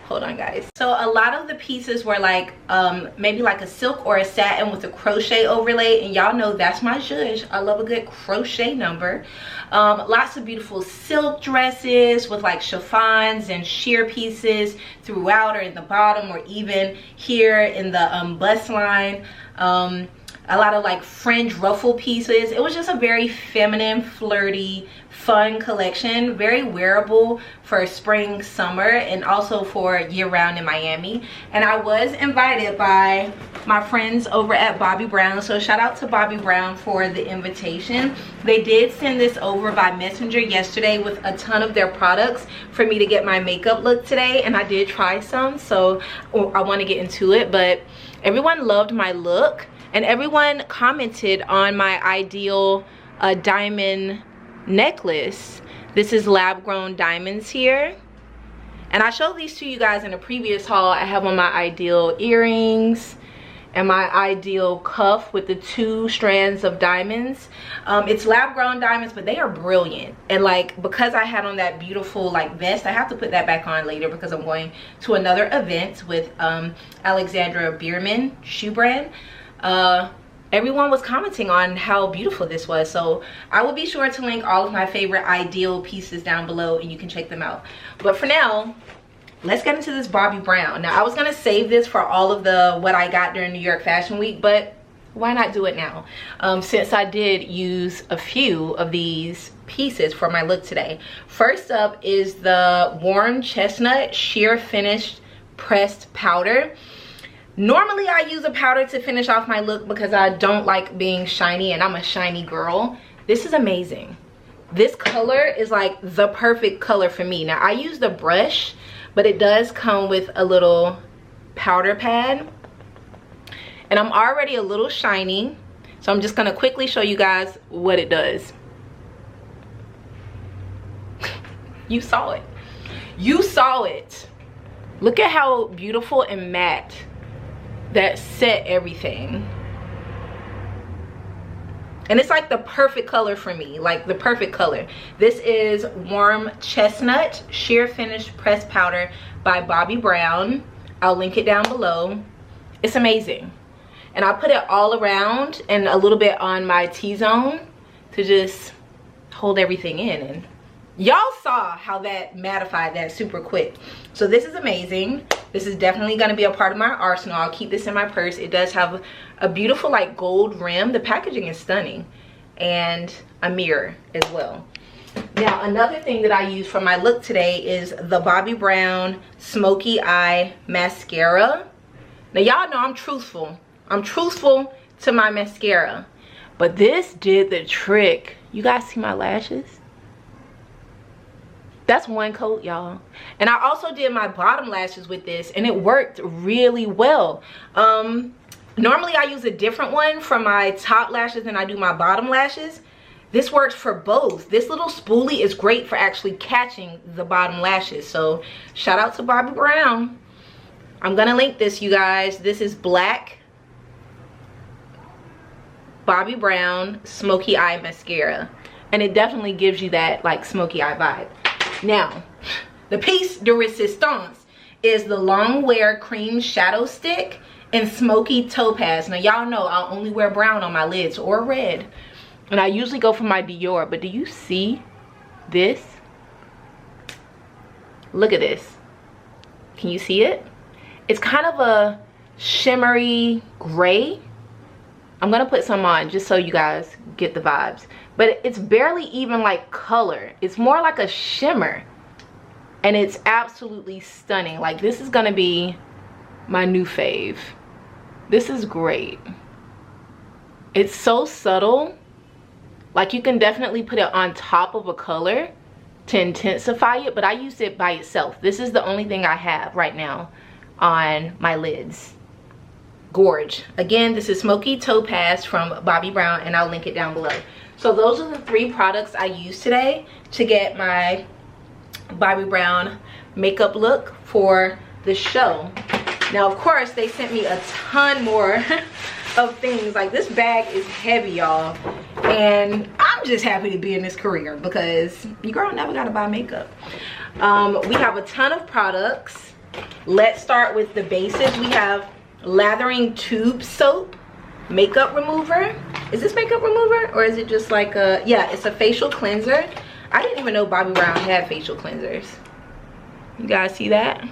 Hold on, guys. So a lot of the pieces were like maybe like a silk or a satin with a crochet overlay, and y'all know that's my zhuzh. I love a good crochet number. Lots of beautiful silk dresses with like chiffons and sheer pieces throughout or in the bottom or even here in the bust line. A lot of like fringe ruffle pieces. It was just a very feminine, flirty, fun collection, very wearable for spring, summer, and also for year-round in Miami. And I was invited by my friends over at Bobbi Brown, so shout out to Bobbi Brown for the invitation. They did send this over by messenger yesterday with a ton of their products for me to get my makeup look today, and I did try some, so I want to get into it. But everyone loved my look, and everyone commented on my IDYL diamond necklace. This is lab grown diamonds here, and I showed these to you guys in a previous haul. I have on my IDYL earrings and my IDYL cuff with the 2 strands of diamonds. It's lab grown diamonds, but they are brilliant. And like, because I had on that beautiful like vest, I have to put that back on later because I'm going to another event with Alexandre Birman shoe brand. Everyone was commenting on how beautiful this was, so I will be sure to link all of my favorite IDYL pieces down below and you can check them out. But for now, let's get into this Bobbi Brown. Now I was gonna save this for all of the what I got during New York Fashion Week, but why not do it now, since I did use a few of these pieces for my look today. First up is the warm chestnut sheer finished pressed powder. Normally I use a powder to finish off my look because I don't like being shiny, and I'm a shiny girl. This is amazing. This color is like the perfect color for me. Now I use the brush, but it does come with a little powder pad, and I'm already a little shiny, so I'm just gonna quickly show you guys what it does. You saw it. You saw it. Look at how beautiful and matte that set everything. And it's like the perfect color for me, like the perfect color. This is Warm Chestnut Sheer Finish Pressed Powder by Bobbi Brown. I'll link it down below. It's amazing. And I'll put it all around and a little bit on my T-zone to just hold everything in. And y'all saw how that mattified that super quick. So this is amazing. This is definitely going to be a part of my arsenal. I'll keep this in my purse. It does have a beautiful like gold rim. The packaging is stunning. And a mirror as well. Now another thing that I use for my look today is the Bobbi Brown Smoky Eye Mascara. Now y'all know I'm truthful. I'm truthful to my mascara. But this did the trick. You guys see my lashes? That's one coat, y'all. And I also did my bottom lashes with this, and it worked really well. Normally I use a different one for my top lashes than I do my bottom lashes. This works for both. This little spoolie is great for actually catching the bottom lashes. So shout out to Bobbi Brown. I'm gonna link this, you guys. This is black Bobbi Brown Smoky Eye Mascara. And it definitely gives you that like smoky eye vibe. Now, the piece de resistance is the Long Wear Cream Shadow Stick in Smoky Topaz. Now, y'all know I'll only wear brown on my lids or red. And I usually go for my Dior. But do you see this? Look at this. Can you see it? It's kind of a shimmery gray. I'm going to put some on just so you guys get the vibes. But it's barely even like color. It's more like a shimmer. And it's absolutely stunning. Like this is going to be my new fave. This is great. It's so subtle. Like you can definitely put it on top of a color to intensify it. But I use it by itself. This is the only thing I have right now on my lids. Gorge. Again, this is Smoky Topaz from Bobbi Brown, and I'll link it down below. So those are the 3 products I used today to get my Bobbi Brown makeup look for the show. Now, of course, they sent me a ton more of things. Like this bag is heavy, y'all. And I'm just happy to be in this career because your girl never gotta buy makeup. We have a ton of products. Let's start with the basics. We have lathering tube soap makeup remover. Is this makeup remover or is it just like a, yeah, it's a facial cleanser. I didn't even know Bobbi Brown had facial cleansers. You guys see that?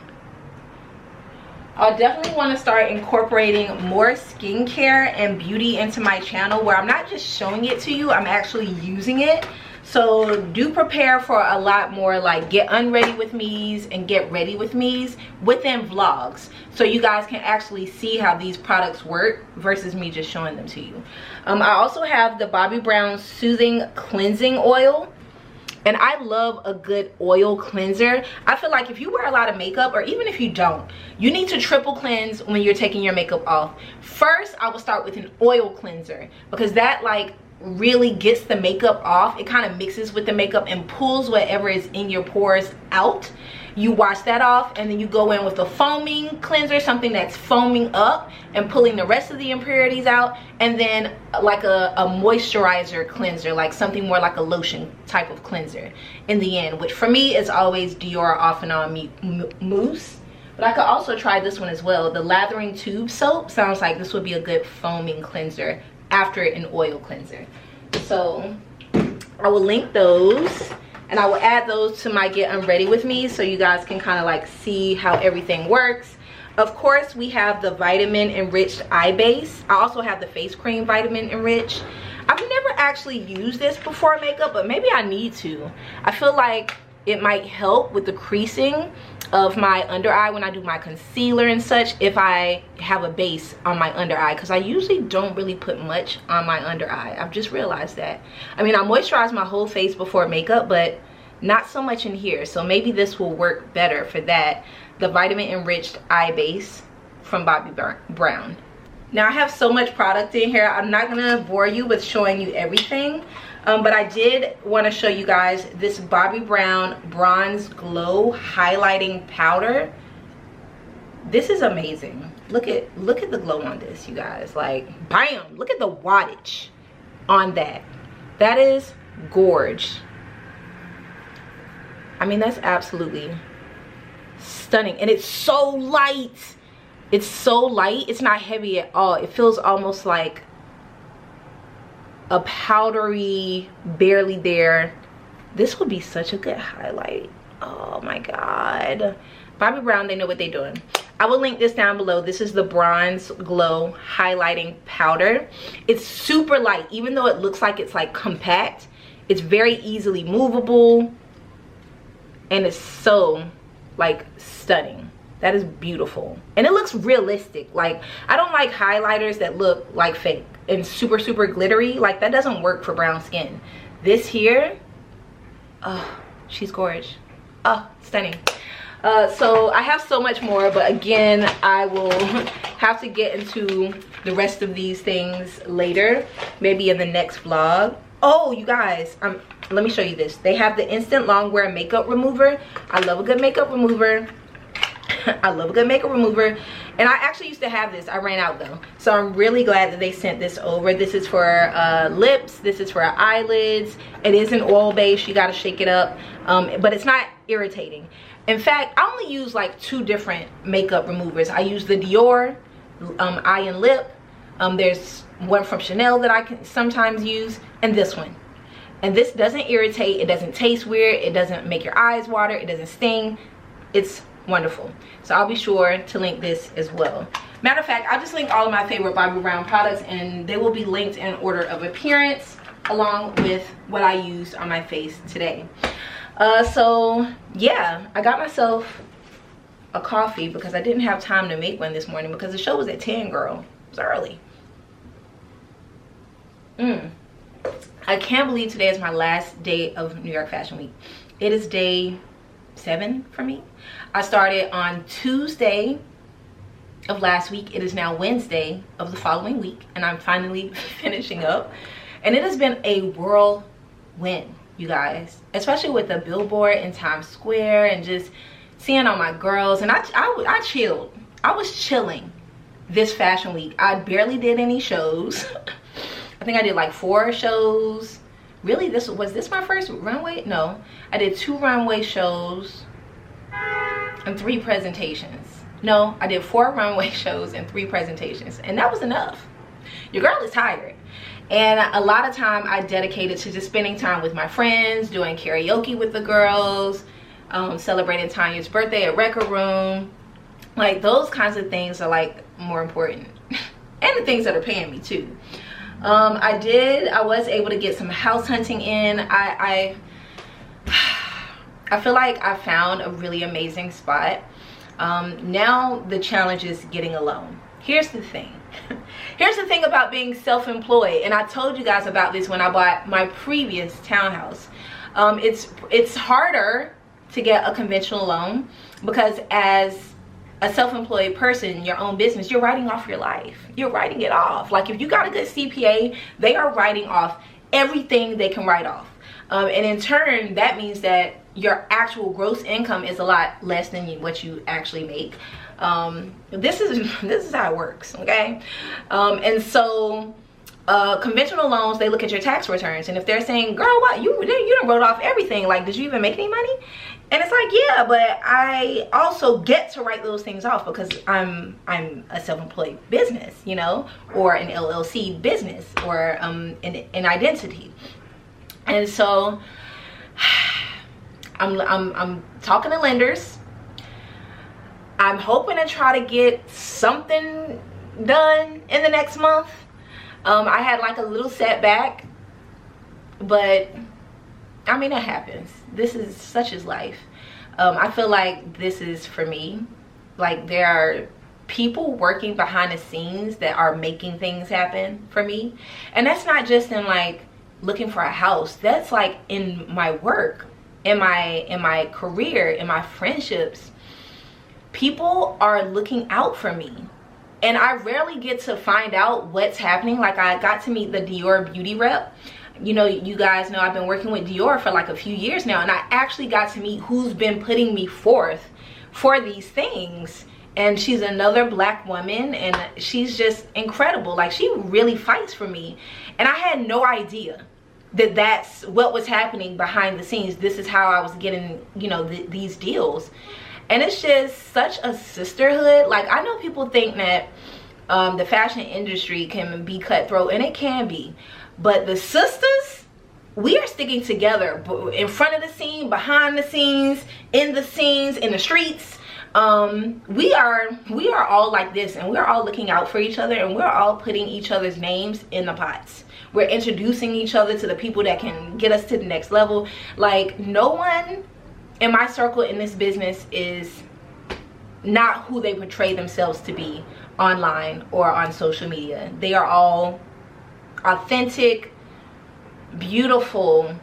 I'll definitely want to start incorporating more skincare and beauty into my channel where I'm not just showing it to you, I'm actually using it. So do prepare for a lot more like get unready with me's and get ready with me's within vlogs. So you guys can actually see how these products work versus me just showing them to you. I also have the Bobbi Brown Soothing Cleansing Oil. And I love a good oil cleanser. I feel like if you wear a lot of makeup, or even if you don't, you need to triple cleanse when you're taking your makeup off. First, I will start with an oil cleanser because that like really gets the makeup off. It kind of mixes with the makeup and pulls whatever is in your pores out. You wash that off and then you go in with a foaming cleanser, something that's foaming up and pulling the rest of the impurities out, and then like a moisturizer cleanser, like something more like a lotion type of cleanser in the end, which for me is always Dior Off and On Mousse. But I could also try this one as well. The lathering tube soap sounds like this would be a good foaming cleanser after an oil cleanser. So I will link those. and I will add those to my Get Unready With Me so you guys can kind of like see how everything works. Of course, we have the vitamin enriched eye base. I also have the face cream vitamin enriched. I've never actually used this before makeup, but maybe I need to. I feel like it might help with the creasing of my under eye when I do my concealer and such, if I have a base on my under eye, because I usually don't really put much on my under eye. I've just realized that. I mean, I moisturize my whole face before makeup, but not so much in here. So maybe this will work better for that. The vitamin enriched eye base from Bobbi Brown. Now I have so much product in here, I'm not gonna bore you with showing you everything, but I did want to show you guys this Bobbi Brown Bronze Glow Highlighting Powder. This is amazing. Look at the glow on this, you guys. Like, bam, look at the wattage on that. That is gorge. I mean, that's absolutely stunning, and it's so light. It's so light, it's not heavy at all. It feels almost like a powdery, barely there. This would be such a good highlight. Oh my God. Bobbi Brown, they know what they're doing. I will link this down below. This is the Bronze Glow Highlighting Powder. It's super light, even though it looks like it's like compact. It's very easily movable, and it's so like stunning. That is beautiful, and it looks realistic. Like, I don't like highlighters that look like fake and super glittery. Like, that doesn't work for brown skin. This here, oh, she's gorgeous. Oh, stunning. So I have so much more, but again, I will have to get into the rest of these things later, maybe in the next vlog. Oh, you guys, let me show you this. They have the instant long wear makeup remover. I love a good makeup remover. I love a good makeup remover, and I actually used to have this. I ran out though, so I'm really glad that they sent this over. This is for lips, this is for eyelids. It is an oil base, you got to shake it up, but it's not irritating. In fact, I only use like 2 different makeup removers. I use the Dior eye and lip. There's one from Chanel that I can sometimes use, and this one. And this doesn't irritate, it doesn't taste weird, it doesn't make your eyes water, it doesn't sting. It's wonderful. So I'll be sure to link this as well. Matter of fact, I'll just link all of my favorite Bobbi Brown products, and they will be linked in order of appearance along with what I used on my face today. So yeah, I got myself a coffee because I didn't have time to make one this morning because the show was at 10, girl. It was early. I can't believe today is my last day of New York Fashion Week. It is day 7 for me. I started on Tuesday of last week. It is now Wednesday of the following week, and I'm finally finishing up. And it has been a whirlwind, you guys, especially with the billboard in Times Square and just seeing all my girls. And I chilled. I was chilling this fashion week. I barely did any shows. I think I did like 4 shows. Really, was this my first runway? No, I did 2 runway shows and 3 presentations. No, I did 4 runway shows and 3 presentations, and that was enough. Your girl is tired, and a lot of time I dedicated to just spending time with my friends, doing karaoke with the girls, celebrating Tanya's birthday at Record Room. Like, those kinds of things are like more important, and the things that are paying me too. I was able to get some house hunting in. I feel like I found a really amazing spot. Now the challenge is getting a loan. Here's the thing. Here's the thing about being self-employed, and I told you guys about this when I bought my previous townhouse. It's harder to get a conventional loan because as a self-employed person, your own business, you're writing off your life. You're writing it off. Like, if you got a good CPA, they are writing off everything they can write off. And in turn, that means that your actual gross income is a lot less than what you actually make. This is how it works, okay? And so conventional loans, they look at your tax returns, and if they're saying, girl, what, you done wrote off everything, like, did you even make any money? And it's like, yeah, but I also get to write those things off because I'm a self-employed business, you know, or an LLC business, or an identity. And so I'm talking to lenders. I'm hoping to try to get something done in the next month. I had like a little setback, but I mean, it happens. This is such as life. I feel like this is for me. Like, there are people working behind the scenes that are making things happen for me. And that's not just in like looking for a house. That's like in my work, in my career, in my friendships. People are looking out for me. And I rarely get to find out what's happening. Like, I got to meet the Dior beauty rep. You know, you guys know I've been working with Dior for like a few years now, and I actually got to meet who's been putting me forth for these things. And she's another black woman, and she's just incredible. Like, she really fights for me. And I had no idea that that's what was happening behind the scenes. This is how I was getting, you know, these deals. And it's just such a sisterhood. Like, I know people think that the fashion industry can be cutthroat, and it can be. But the sisters, we are sticking together in front of the scene, behind the scenes, in the scenes, in the streets. We are all like this, and we're all looking out for each other, and we're all putting each other's names in the pots. We're introducing each other to the people that can get us to the next level. Like, no one in my circle in this business is not who they portray themselves to be online or on social media. They are all authentic, beautiful,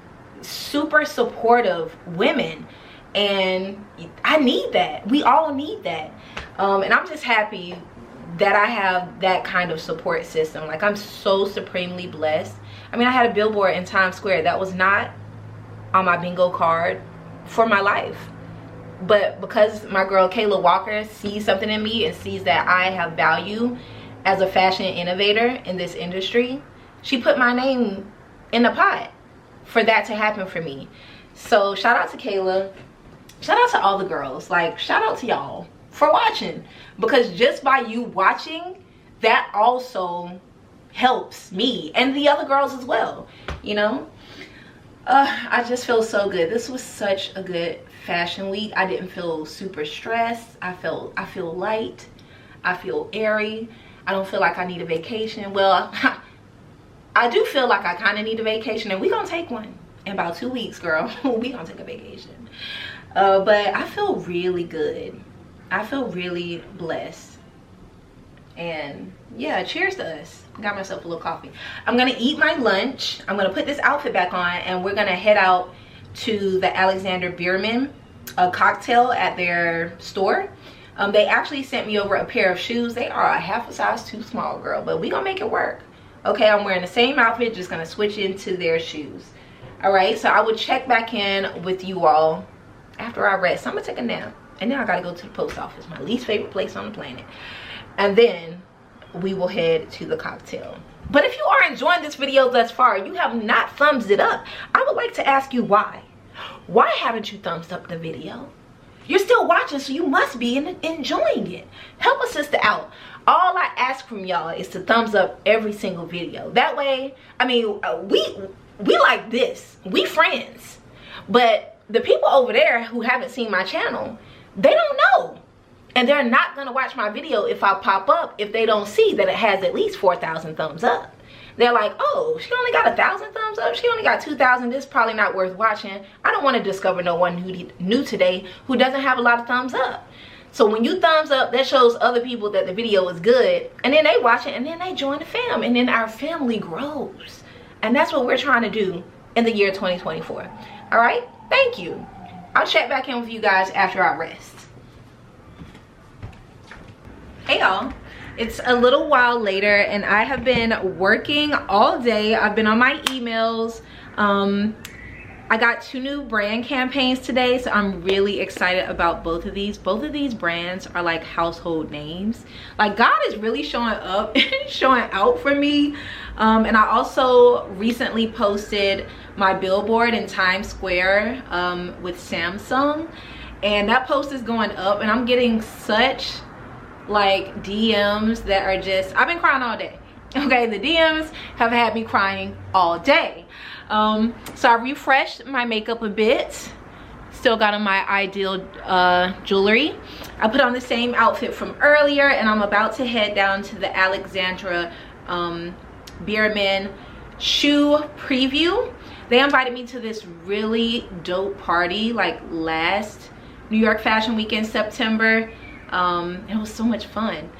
super supportive women, and I need that. We all need that. And I'm just happy that I have that kind of support system. Like, I'm so supremely blessed. I mean, I had a billboard in Times Square that was not on my bingo card for my life, but because my girl Kayla Walker sees something in me and sees that I have value as a fashion innovator in this industry, she put my name in the pot for that to happen for me. So shout out to Kayla, shout out to all the girls. Like, shout out to y'all for watching, because just by you watching, that also helps me and the other girls as well, you know. I just feel so good. This was such a good fashion week. I didn't feel super stressed. I feel light. I feel airy. I don't feel like I need a vacation. Well, I do feel like I kind of need a vacation, and we're gonna take one in about 2 weeks, girl. We gonna take a vacation. But I feel really good. I feel really blessed. And yeah, cheers to us. Got myself a little coffee. I'm gonna eat my lunch. I'm gonna put this outfit back on, and we're gonna head out to the Alexandre Birman cocktail at their store. They actually sent me over a pair of shoes. They are a half a size too small, girl, but we gonna make it work. Okay, I'm wearing the same outfit, just gonna switch into their shoes. All right, so I will check back in with you all after I rest. I'm gonna take a nap, and then I gotta go to the post office, my least favorite place on the planet. And then we will head to the cocktail. But if you are enjoying this video thus far, you have not thumbs it up, I would like to ask you why. Why haven't you thumbs up the video? You're still watching, so you must be enjoying it. Help a sister out. All I ask from y'all is to thumbs up every single video. That way, I mean, we like this. We friends. But the people over there who haven't seen my channel, they don't know. And they're not gonna watch my video if I pop up if they don't see that it has at least 4,000 thumbs up. They're like, oh, she only got 1,000 thumbs up, she only got 2,000, this is probably not worth watching. I don't want to discover no one who new today who doesn't have a lot of thumbs up. So when you thumbs up, that shows other people that the video is good, and then they watch it, and then they join the fam, and then our family grows. And that's what we're trying to do in the year 2024. All right, thank you. I'll check back in with you guys after I rest. Hey y'all, it's a little while later, and I have been working all day. I've been on my emails. I got 2 new brand campaigns today, so I'm really excited about both of these. Both of these brands are like household names. Like, God is really showing up and showing out for me. And I also recently posted my billboard in Times Square with Samsung, and that post is going up, and I'm getting such like DMs that are just, I've been crying all day. Okay, the DMs have had me crying all day. So I refreshed my makeup a bit. still got on my IDYL jewelry. I put on the same outfit from earlier, and I'm about to head down to the Alexandre Birman shoe preview. They invited me to this really dope party like last New York Fashion Week in September. It was so much fun.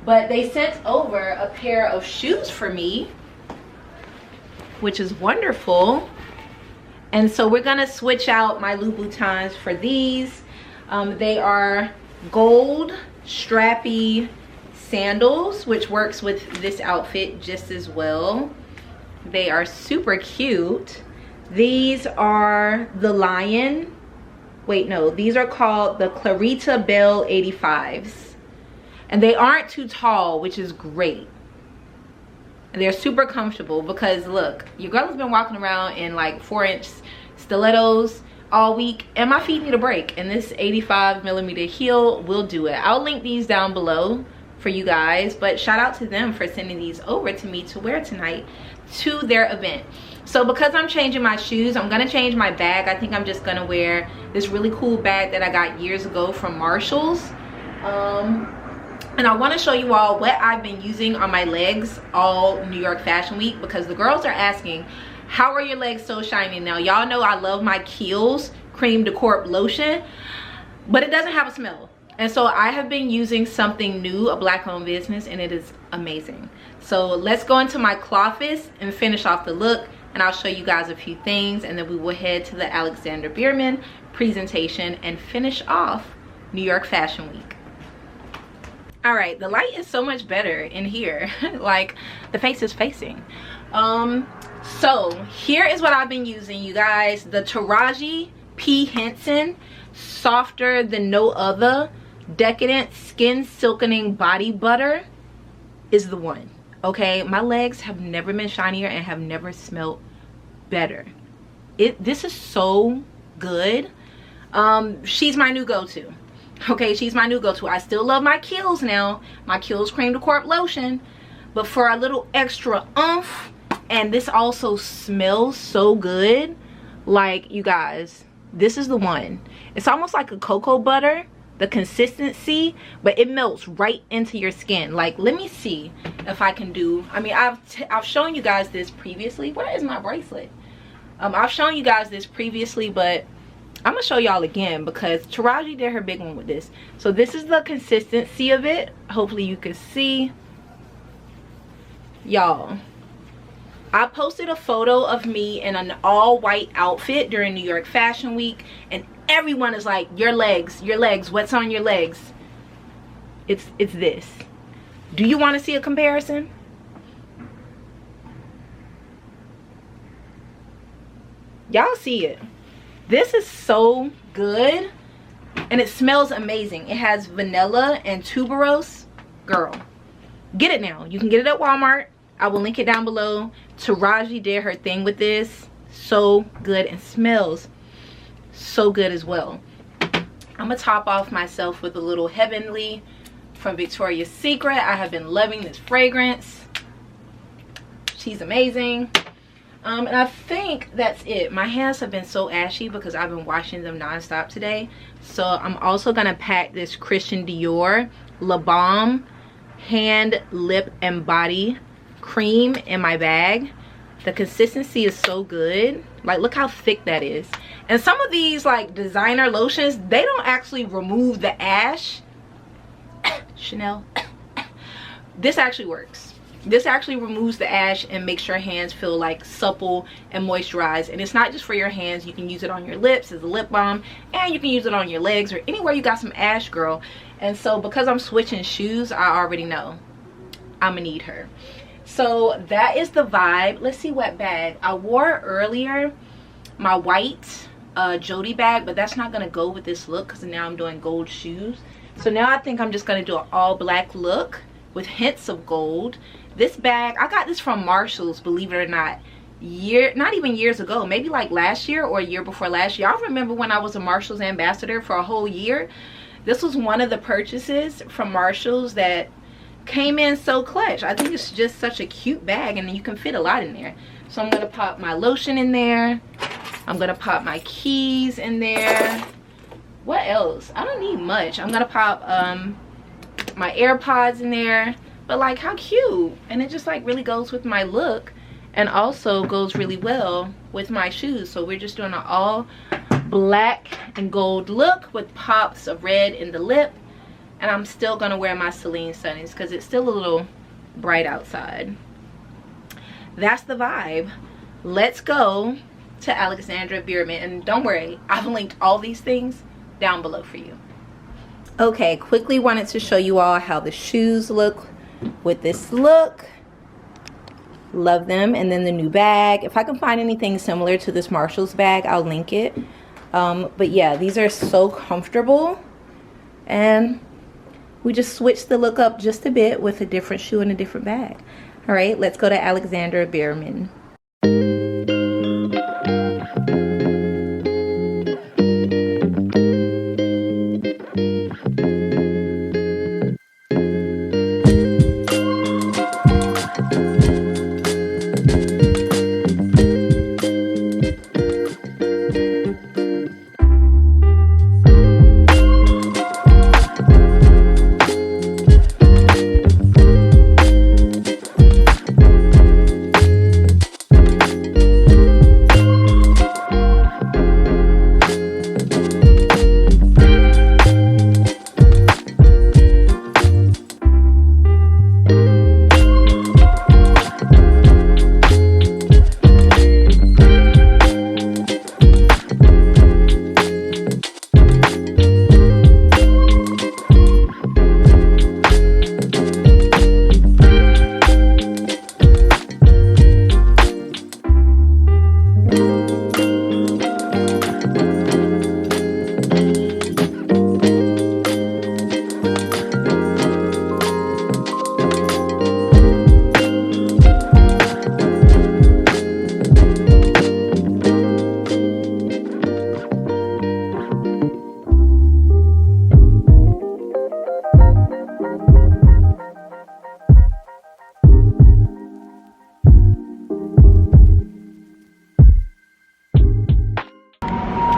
But they sent over a pair of shoes for me, which is wonderful. And so we're gonna switch out my Louboutins for these. They are gold strappy sandals, which works with this outfit just as well. They are super cute. These are the Lion. Wait, no, these are called the Clarita Bell 85s. And they aren't too tall, which is great. And they're super comfortable because look, your girl has been walking around in like 4-inch stilettos all week, and my feet need a break, and this 85mm heel will do it. I'll link these down below for you guys, but shout out to them for sending these over to me to wear tonight to their event. So because I'm changing my shoes, I'm gonna change my bag. I think I'm just gonna wear this really cool bag that I got years ago from Marshall's. And I want to show you all what I've been using on my legs all New York Fashion Week, because the girls are asking, how are your legs so shiny? Now y'all know I love my Kiehl's Cream de Corp lotion, but it doesn't have a smell. And so I have been using something new, a black owned business, and it is amazing. So let's go into my cloffice and finish off the look, and I'll show you guys a few things, and then we will head to the Alexandre Birman presentation and finish off New York Fashion Week. All right, the light is so much better in here. Like the face is facing. So here is what I've been using, you guys. The Taraji P. Henson Softer Than No Other Decadent Skin Silkening Body Butter is the one. Okay, my legs have never been shinier and have never smelled better. This is so good. She's my new go-to. Okay, she's my new go-to. I still love my Kiehl's now, my Kiehl's Cream de Corp lotion, but for a little extra oomph, and this also smells so good. Like, you guys, this is the one. It's almost like a cocoa butter, the consistency, but it melts right into your skin. Like, let me see if I can do, I mean, I've shown you guys this previously. Where is my bracelet? I've shown you guys this previously, but I'm gonna show y'all again because Taraji did her big one with this. So this is the consistency of it. Hopefully you can see. Y'all, I posted a photo of me in an all white outfit during New York Fashion Week, and everyone is like, your legs, what's on your legs? It's this. Do you want to see a comparison? Y'all see it. This is so good, and it smells amazing. It has vanilla and tuberose. Girl, get it now. You can get it at Walmart. I will link it down below. Taraji did her thing with this. So good, and smells so good as well. I'm gonna top off myself with a little Heavenly from Victoria's Secret. I have been loving this fragrance. She's amazing. And I think that's it. My hands have been so ashy because I've been washing them non-stop today. So I'm also gonna pack this Christian Dior La Balm hand, lip, and body cream in my bag. The consistency is so good. Like, look how thick that is. And some of these like designer lotions, they don't actually remove the ash. Chanel. This actually works. This actually removes the ash and makes your hands feel like supple and moisturized. And it's not just for your hands. You can use it on your lips as a lip balm, and you can use it on your legs or anywhere you got some ash, girl. And so because I'm switching shoes, I already know I'm gonna need her. So that is the vibe. Let's see what bag I wore earlier. My white Jody bag, but that's not gonna go with this look because now I'm doing gold shoes. So now I think I'm just gonna do an all black look with hints of gold. This bag, I got this from Marshall's, believe it or not, not even years ago, maybe like last year or a year before last year. I remember when I was a Marshall's ambassador for a whole year. This was one of the purchases from Marshall's that came in so clutch. I think it's just such a cute bag, and you can fit a lot in there. So I'm gonna pop my lotion in there. I'm gonna pop my keys in there. what else? I don't need much. I'm gonna pop my AirPods in there, but like how cute. And it just like really goes with my look and also goes really well with my shoes. So we're just doing an all black and gold look with pops of red in the lip. And I'm still gonna wear my Celine sunnies because it's still a little bright outside. That's the vibe. Let's go to Alexandre Birman, and don't worry, I've linked all these things down below for you. Okay, quickly wanted to show you all how the shoes look with this look. Love them. And then the new bag, if I can find anything similar to this Marshall's bag, I'll link it. But yeah, these are so comfortable, and we just switched the look up just a bit with a different shoe and a different bag. All right, let's go to Alexandre Birman.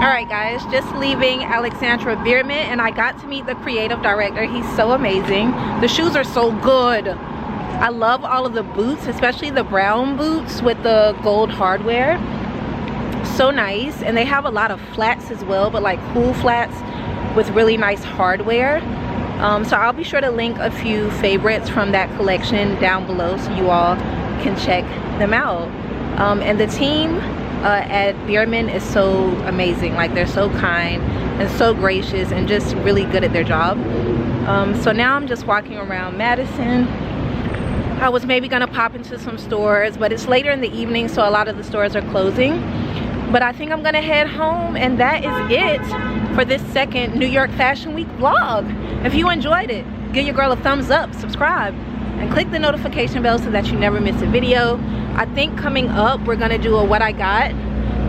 Alright guys, just leaving Alexandre Birman, and I got to meet the creative director. He's so amazing. The shoes are so good. I love all of the boots, especially the brown boots with the gold hardware. So nice. And they have a lot of flats as well, but like cool flats with really nice hardware. So I'll be sure to link a few favorites from that collection down below so you all can check them out. And the team at Birman is so amazing. Like, they're so kind and so gracious and just really good at their job. So now I'm just walking around Madison. I was maybe gonna pop into some stores, but it's later in the evening, so a lot of the stores are closing. But I think I'm gonna head home, and that is it for this second New York Fashion Week vlog. If you enjoyed it, give your girl a thumbs up, subscribe, and click the notification bell so that you never miss a video. I think coming up, we're gonna do a what I got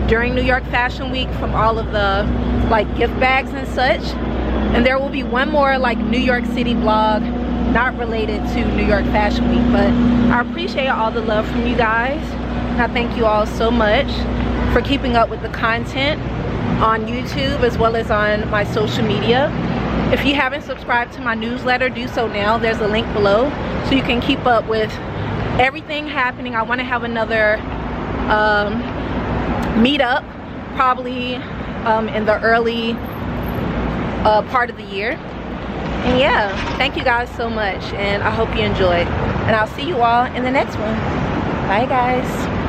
during New York Fashion Week from all of the like gift bags and such. And there will be one more like New York City vlog, not related to New York Fashion Week, but I appreciate all the love from you guys. And I thank you all so much for keeping up with the content on YouTube as well as on my social media. If you haven't subscribed to my newsletter, do so now. There's a link below so you can keep up with everything happening. I want to have another meetup probably in the early part of the year. And yeah, thank you guys so much, and I hope you enjoyed, and I'll see you all in the next one. Bye guys.